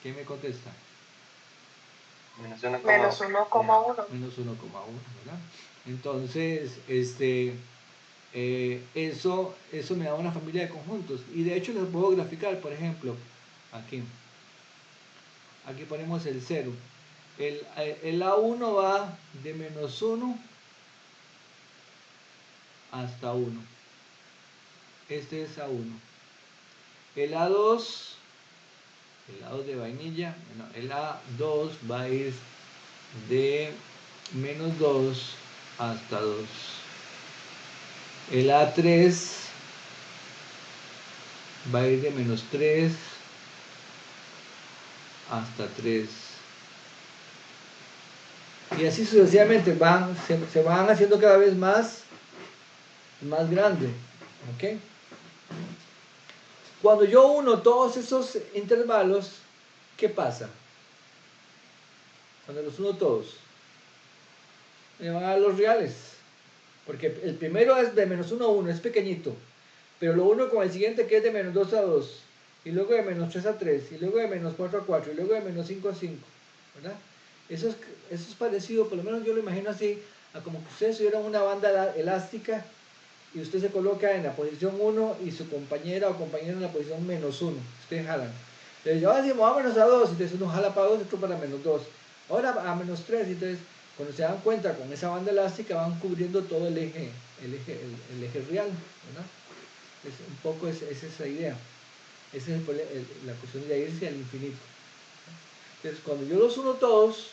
¿Quién me contesta? Menos 1,1. Menos 1,1. Menos 1,1, ¿verdad? Entonces, eso me da una familia de conjuntos. Y de hecho les puedo graficar, por ejemplo, aquí. Aquí ponemos el 0. El A1 va de menos 1 hasta 1. Este es A1. El A2 de vainilla, bueno, el A2 va a ir de menos 2 hasta 2. El A3 va a ir de menos 3 hasta 3. Y así sucesivamente se van haciendo cada vez más grande. ¿Ok? Cuando yo uno todos esos intervalos, ¿qué pasa? Cuando los uno todos, me van a dar los reales. Porque el primero es de menos 1 a 1, es pequeñito. Pero lo uno con el siguiente que es de menos 2 a 2. Y luego de menos 3 a 3. Y luego de menos 4 a 4. Y luego de menos 5 a 5. ¿Verdad? Eso es parecido, por lo menos yo lo imagino así, a como que ustedes tuvieran una banda elástica y usted se coloca en la posición 1 y su compañera o compañero en la posición menos 1. Ustedes jalan. Entonces yo decimos, vámonos a 2. Entonces uno jala para 2, otro para menos 2. Ahora a menos 3. Entonces cuando se dan cuenta con esa banda elástica van cubriendo todo el eje real, ¿verdad? Un poco es esa idea. Esa es la cuestión de irse al infinito. Entonces cuando yo los uno todos,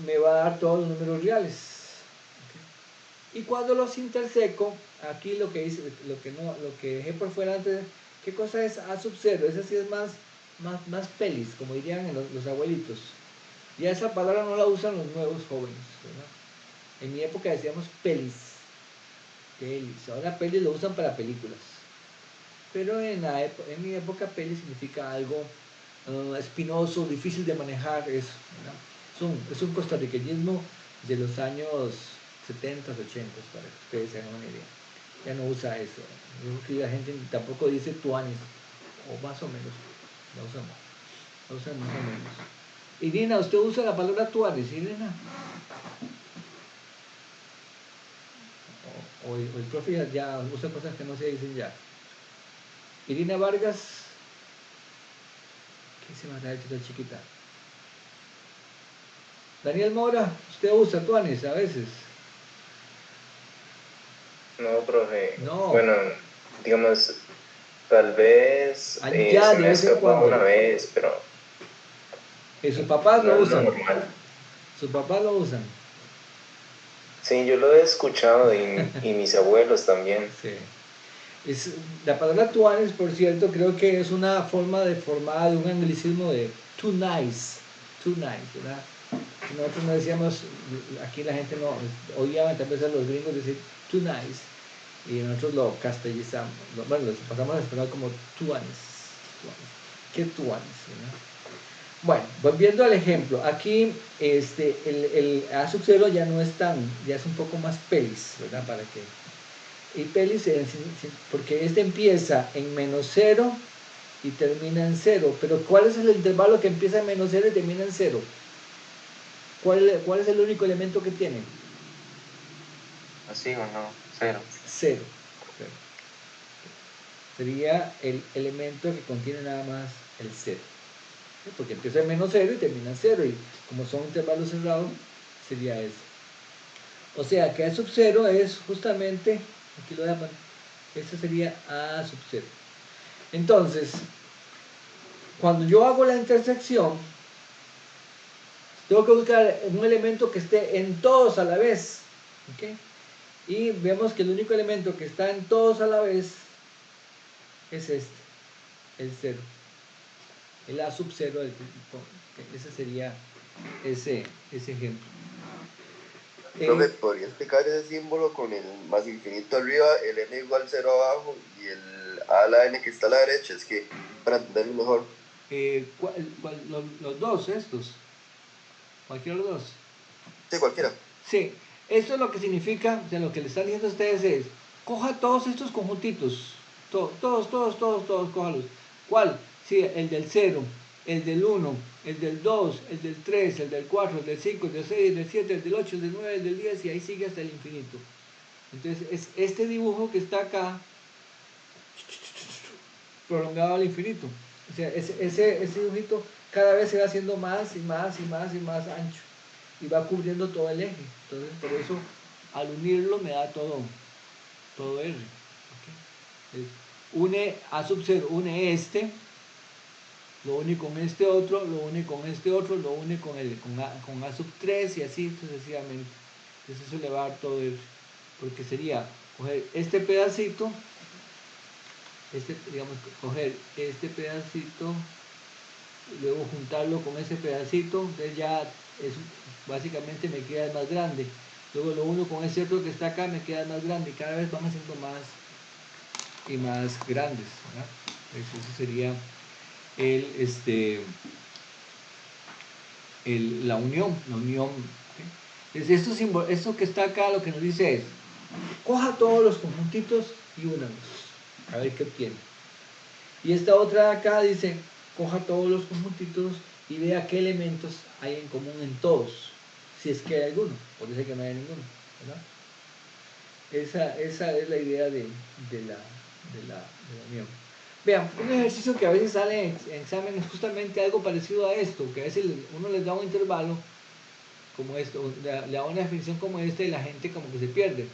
me va a dar todos los números reales. ¿Okay? Y cuando los interseco, aquí lo que dejé por fuera antes, ¿qué cosa es A sub 0? Esa sí es más pelis, como dirían los abuelitos. Ya esa palabra no la usan los nuevos jóvenes, ¿verdad? En mi época decíamos pelis. Ahora pelis lo usan para películas. Pero en mi época peli significa algo espinoso, difícil de manejar. Es un costarriqueñismo de los años 70, 80, para que ustedes se hagan una idea. Ya no usa eso. Yo creo que la gente tampoco dice tuanis, o más o menos. La usan más o menos. Irina, ¿usted usa la palabra tuanis, Irina? O el profe ya usa cosas que no se dicen ya. Irina Vargas, ¿qué se me ha hecho tan chiquita? Daniel Mora, ¿usted usa tuanis a veces? No, profe. No. Bueno, digamos, tal vez allá se de me vez en escapó cuando. una vez, pero sus papás no lo es lo usan. normal. Sus papás lo usan. Sí, yo lo he escuchado y mis abuelos también. Sí. La palabra tuanis, por cierto, creo que es una forma deformada de un anglicismo de too nice, ¿verdad? Nosotros no decíamos, aquí la gente no, oía tal vez a los gringos decir too nice, y nosotros lo castellizamos, bueno, lo pasamos a español como tuanis, qué tuanis, ¿verdad? Bueno, volviendo al ejemplo, aquí el A sub 0 ya no es tan, ya es un poco más pelis, ¿verdad? Para que, y pelis, porque este empieza en menos 0 y termina en 0, pero ¿cuál es el intervalo que empieza en menos 0 y termina en 0? ¿Cuál es el único elemento que tiene? ¿Así o no? 0. 0. Sería el elemento que contiene nada más el 0. Porque empieza en menos 0 y termina en 0. Y como son intervalos cerrados, sería eso. O sea que A sub 0 es justamente, aquí lo llaman, este sería A sub 0. Entonces, cuando yo hago la intersección, tengo que buscar un elemento que esté en todos a la vez. ¿Okay? Y vemos que el único elemento que está en todos a la vez es este, el 0. El A sub 0, ese sería ese ejemplo. Profe, ¿podría explicar ese símbolo con el más infinito arriba, el n igual 0 abajo y el a a la n que está a la derecha? Es que para entenderlo mejor. Los dos, estos. Cualquiera de los dos. Sí, cualquiera. Sí, esto es lo que significa, o sea, lo que le están diciendo a ustedes es, coja todos estos conjuntitos, todos, cójalos. ¿Cuál? Sí, el del 0, el del 1, el del 2, el del 3, el del 4, el del 5, el del 6, el del 7, el del 8, el del 9, el del 10 y ahí sigue hasta el infinito. Entonces es este dibujo que está acá prolongado al infinito. O sea, ese dibujito cada vez se va haciendo más y más y más y más ancho y va cubriendo todo el eje. Entonces por eso al unirlo me da todo R. ¿Okay? Une A sub 0, une este, lo une con este otro, lo une con este otro, lo une con A sub 3 y así sucesivamente. Entonces eso le va a dar todo R. Porque sería coger este pedacito, digamos, coger este pedacito, luego juntarlo con ese pedacito, entonces ya básicamente me queda más grande. Luego lo uno con ese otro que está acá me queda más grande y cada vez van haciendo más y más grandes, ¿verdad? Eso sería la unión. ¿Okay? Entonces esto que está acá lo que nos dice es, coja todos los conjuntitos y únalos, a ver qué obtiene. Y esta otra de acá dice, coja todos los conjuntitos y vea qué elementos hay en común en todos, si es que hay alguno, puede ser que no haya ninguno, ¿verdad? Esa es la idea de la unión. Vean, un ejercicio que a veces sale en examen es justamente algo parecido a esto, que a veces uno les da un intervalo como esto, le da una definición como esta y la gente como que se pierde.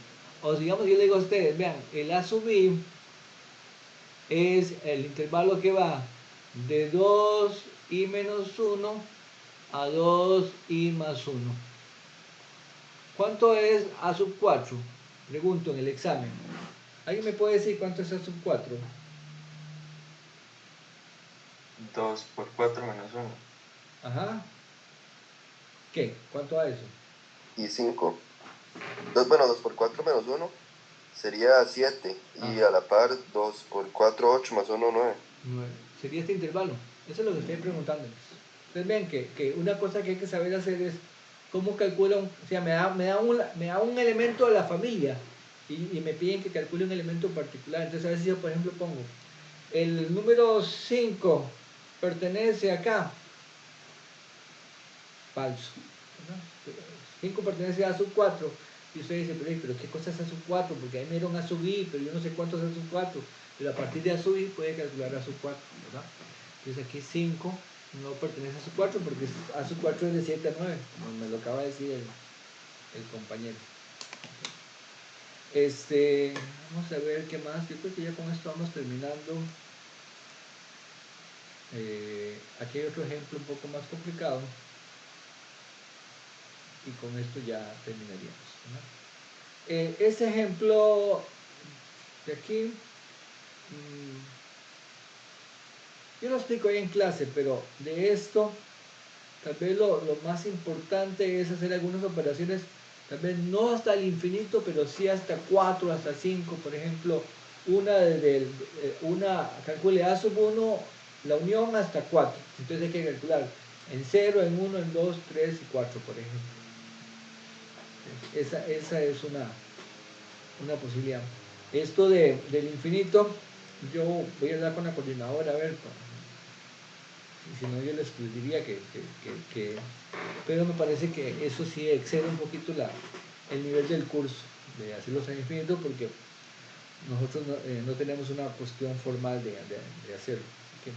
O digamos, yo le digo a ustedes, vean, el A sub I es el intervalo que va de 2i menos 1 a 2i más 1. ¿Cuánto es A sub 4? Pregunto en el examen. ¿Alguien me puede decir cuánto es A sub 4? 2 por 4 menos 1. Ajá. ¿Qué? ¿Cuánto da eso? Y 5. Bueno, 2 por 4 menos 1 sería 7. Y a la par, 2 por 4, 8 más 1, 9. 9. Sería este intervalo. Eso es lo que estoy preguntándoles. Ustedes ven que una cosa que hay que saber hacer es cómo calcula, o sea, me da un elemento de la familia y me piden que calcule un elemento particular. Entonces a ver si yo, por ejemplo, pongo el número 5 pertenece acá. Falso. 5 pertenece a sub 4. Y usted dice, pero ¿qué cosa es A sub 4? Porque ahí me dieron A sub I, pero yo no sé cuánto es A sub 4. Pero a partir de A sub I puede calcular A sub 4, ¿verdad? Entonces aquí 5 no pertenece a sub 4 porque A sub 4 es de 7 a 9, como me lo acaba de decir el compañero. Vamos a ver qué más. Yo creo que ya con esto vamos terminando. Aquí hay otro ejemplo un poco más complicado. Y con esto ya terminaríamos, ¿no? Este ejemplo de aquí, yo lo explico ahí en clase, pero de esto Tal vez lo más importante es hacer algunas operaciones, tal vez no hasta el infinito, pero sí hasta 4, hasta 5. Por ejemplo, calcule A sub 1, la unión hasta 4. Entonces hay que calcular en 0, en 1, en 2, 3 y 4, por ejemplo. Esa es una posibilidad. Esto del infinito, yo voy a hablar con la coordinadora a ver, y si no yo les diría que pero me parece que eso sí excede un poquito el nivel del curso, de hacerlos en infinito, porque nosotros no tenemos una cuestión formal de hacerlo. Así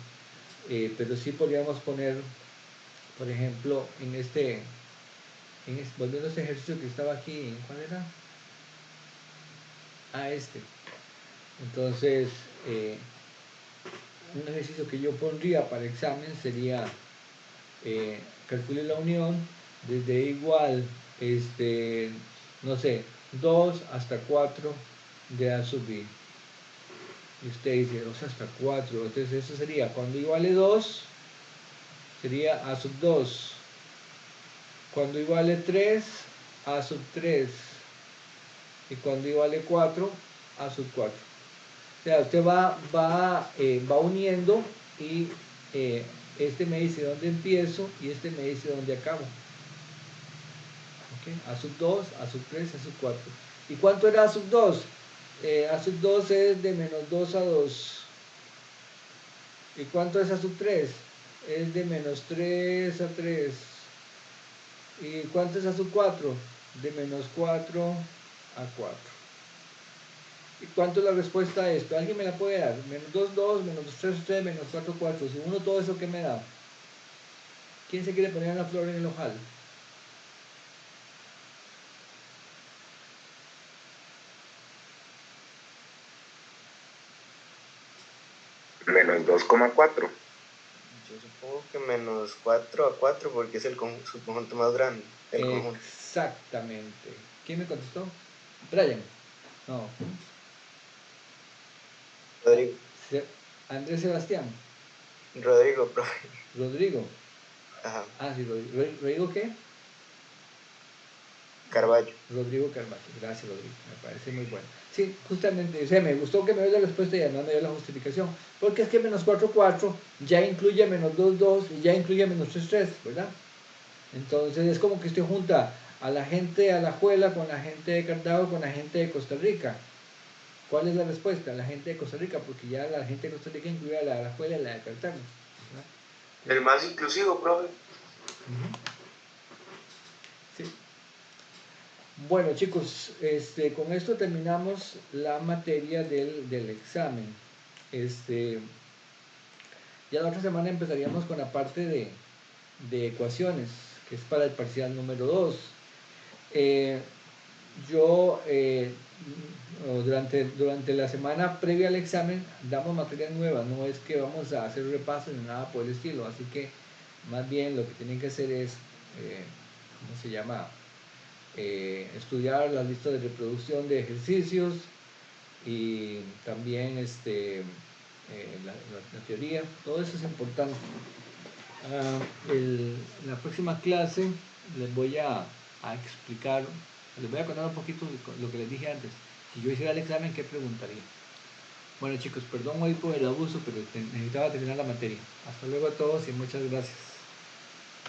que, pero sí podríamos poner, por ejemplo, volviendo a este ejercicio que estaba aquí, ¿cuál era? Entonces, un ejercicio que yo pondría para examen sería calcule la unión desde igual, no sé, 2 hasta 4 de A sub B. Y usted dice 2 hasta 4, entonces eso sería, cuando iguale 2, sería A sub 2. Cuando iguale 3, A sub 3. Y cuando iguale 4, A sub 4. O sea, usted va uniendo y este me dice dónde empiezo y este me dice dónde acabo. ¿Okay? A sub 2, A sub 3, A sub 4. ¿Y cuánto era A sub 2? A sub 2 es de menos 2 a 2. ¿Y cuánto es A sub 3? Es de menos 3 a 3. ¿Y cuánto es A sub 4? De menos 4 a 4. ¿Y cuánto es la respuesta a esto? ¿Alguien me la puede dar? Menos 2, 2, menos 3, 3, menos 4, 4. Si uno todo eso, ¿qué me da? ¿Quién se quiere poner una flor en el ojal? Menos 2,4. Yo supongo que menos 4 a 4 porque es su conjunto más grande. Exactamente. ¿Quién me contestó? Brian. No. Rodrigo. Andrés Sebastián. Rodrigo, profe. Rodrigo. Ajá. Ah, sí, Rodrigo. ¿Rodrigo qué? Carballo. Rodrigo Carballo. Gracias, Rodrigo. Me parece muy bueno. Sí, justamente, o sea, me gustó que me dio la respuesta y además me dio la justificación. Porque es que menos 4, 4 ya incluye menos 2, 2 y ya incluye menos 3, 3, ¿verdad? Entonces es como que usted junta a la gente de Alajuela con la gente de Cartago con la gente de Costa Rica. ¿Cuál es la respuesta? La gente de Costa Rica, porque ya la gente de Costa Rica incluye a la de Alajuela y la de Cartago. El más inclusivo, profe. Sí. Bueno, chicos, con esto terminamos la materia del examen. Ya la otra semana empezaríamos con la parte de ecuaciones, que es para el parcial número 2. Durante la semana previa al examen damos materias nuevas, no es que vamos a hacer repasos ni nada por el estilo, así que más bien lo que tienen que hacer es, ¿cómo se llama? Estudiar las listas de reproducción de ejercicios y también la teoría, todo eso es importante. En la próxima clase les voy a explicar, les voy a contar un poquito lo que les dije antes. Si yo hiciera el examen, ¿qué preguntaría? Bueno chicos, perdón hoy por el abuso, pero necesitaba terminar la materia. Hasta luego a todos y muchas gracias.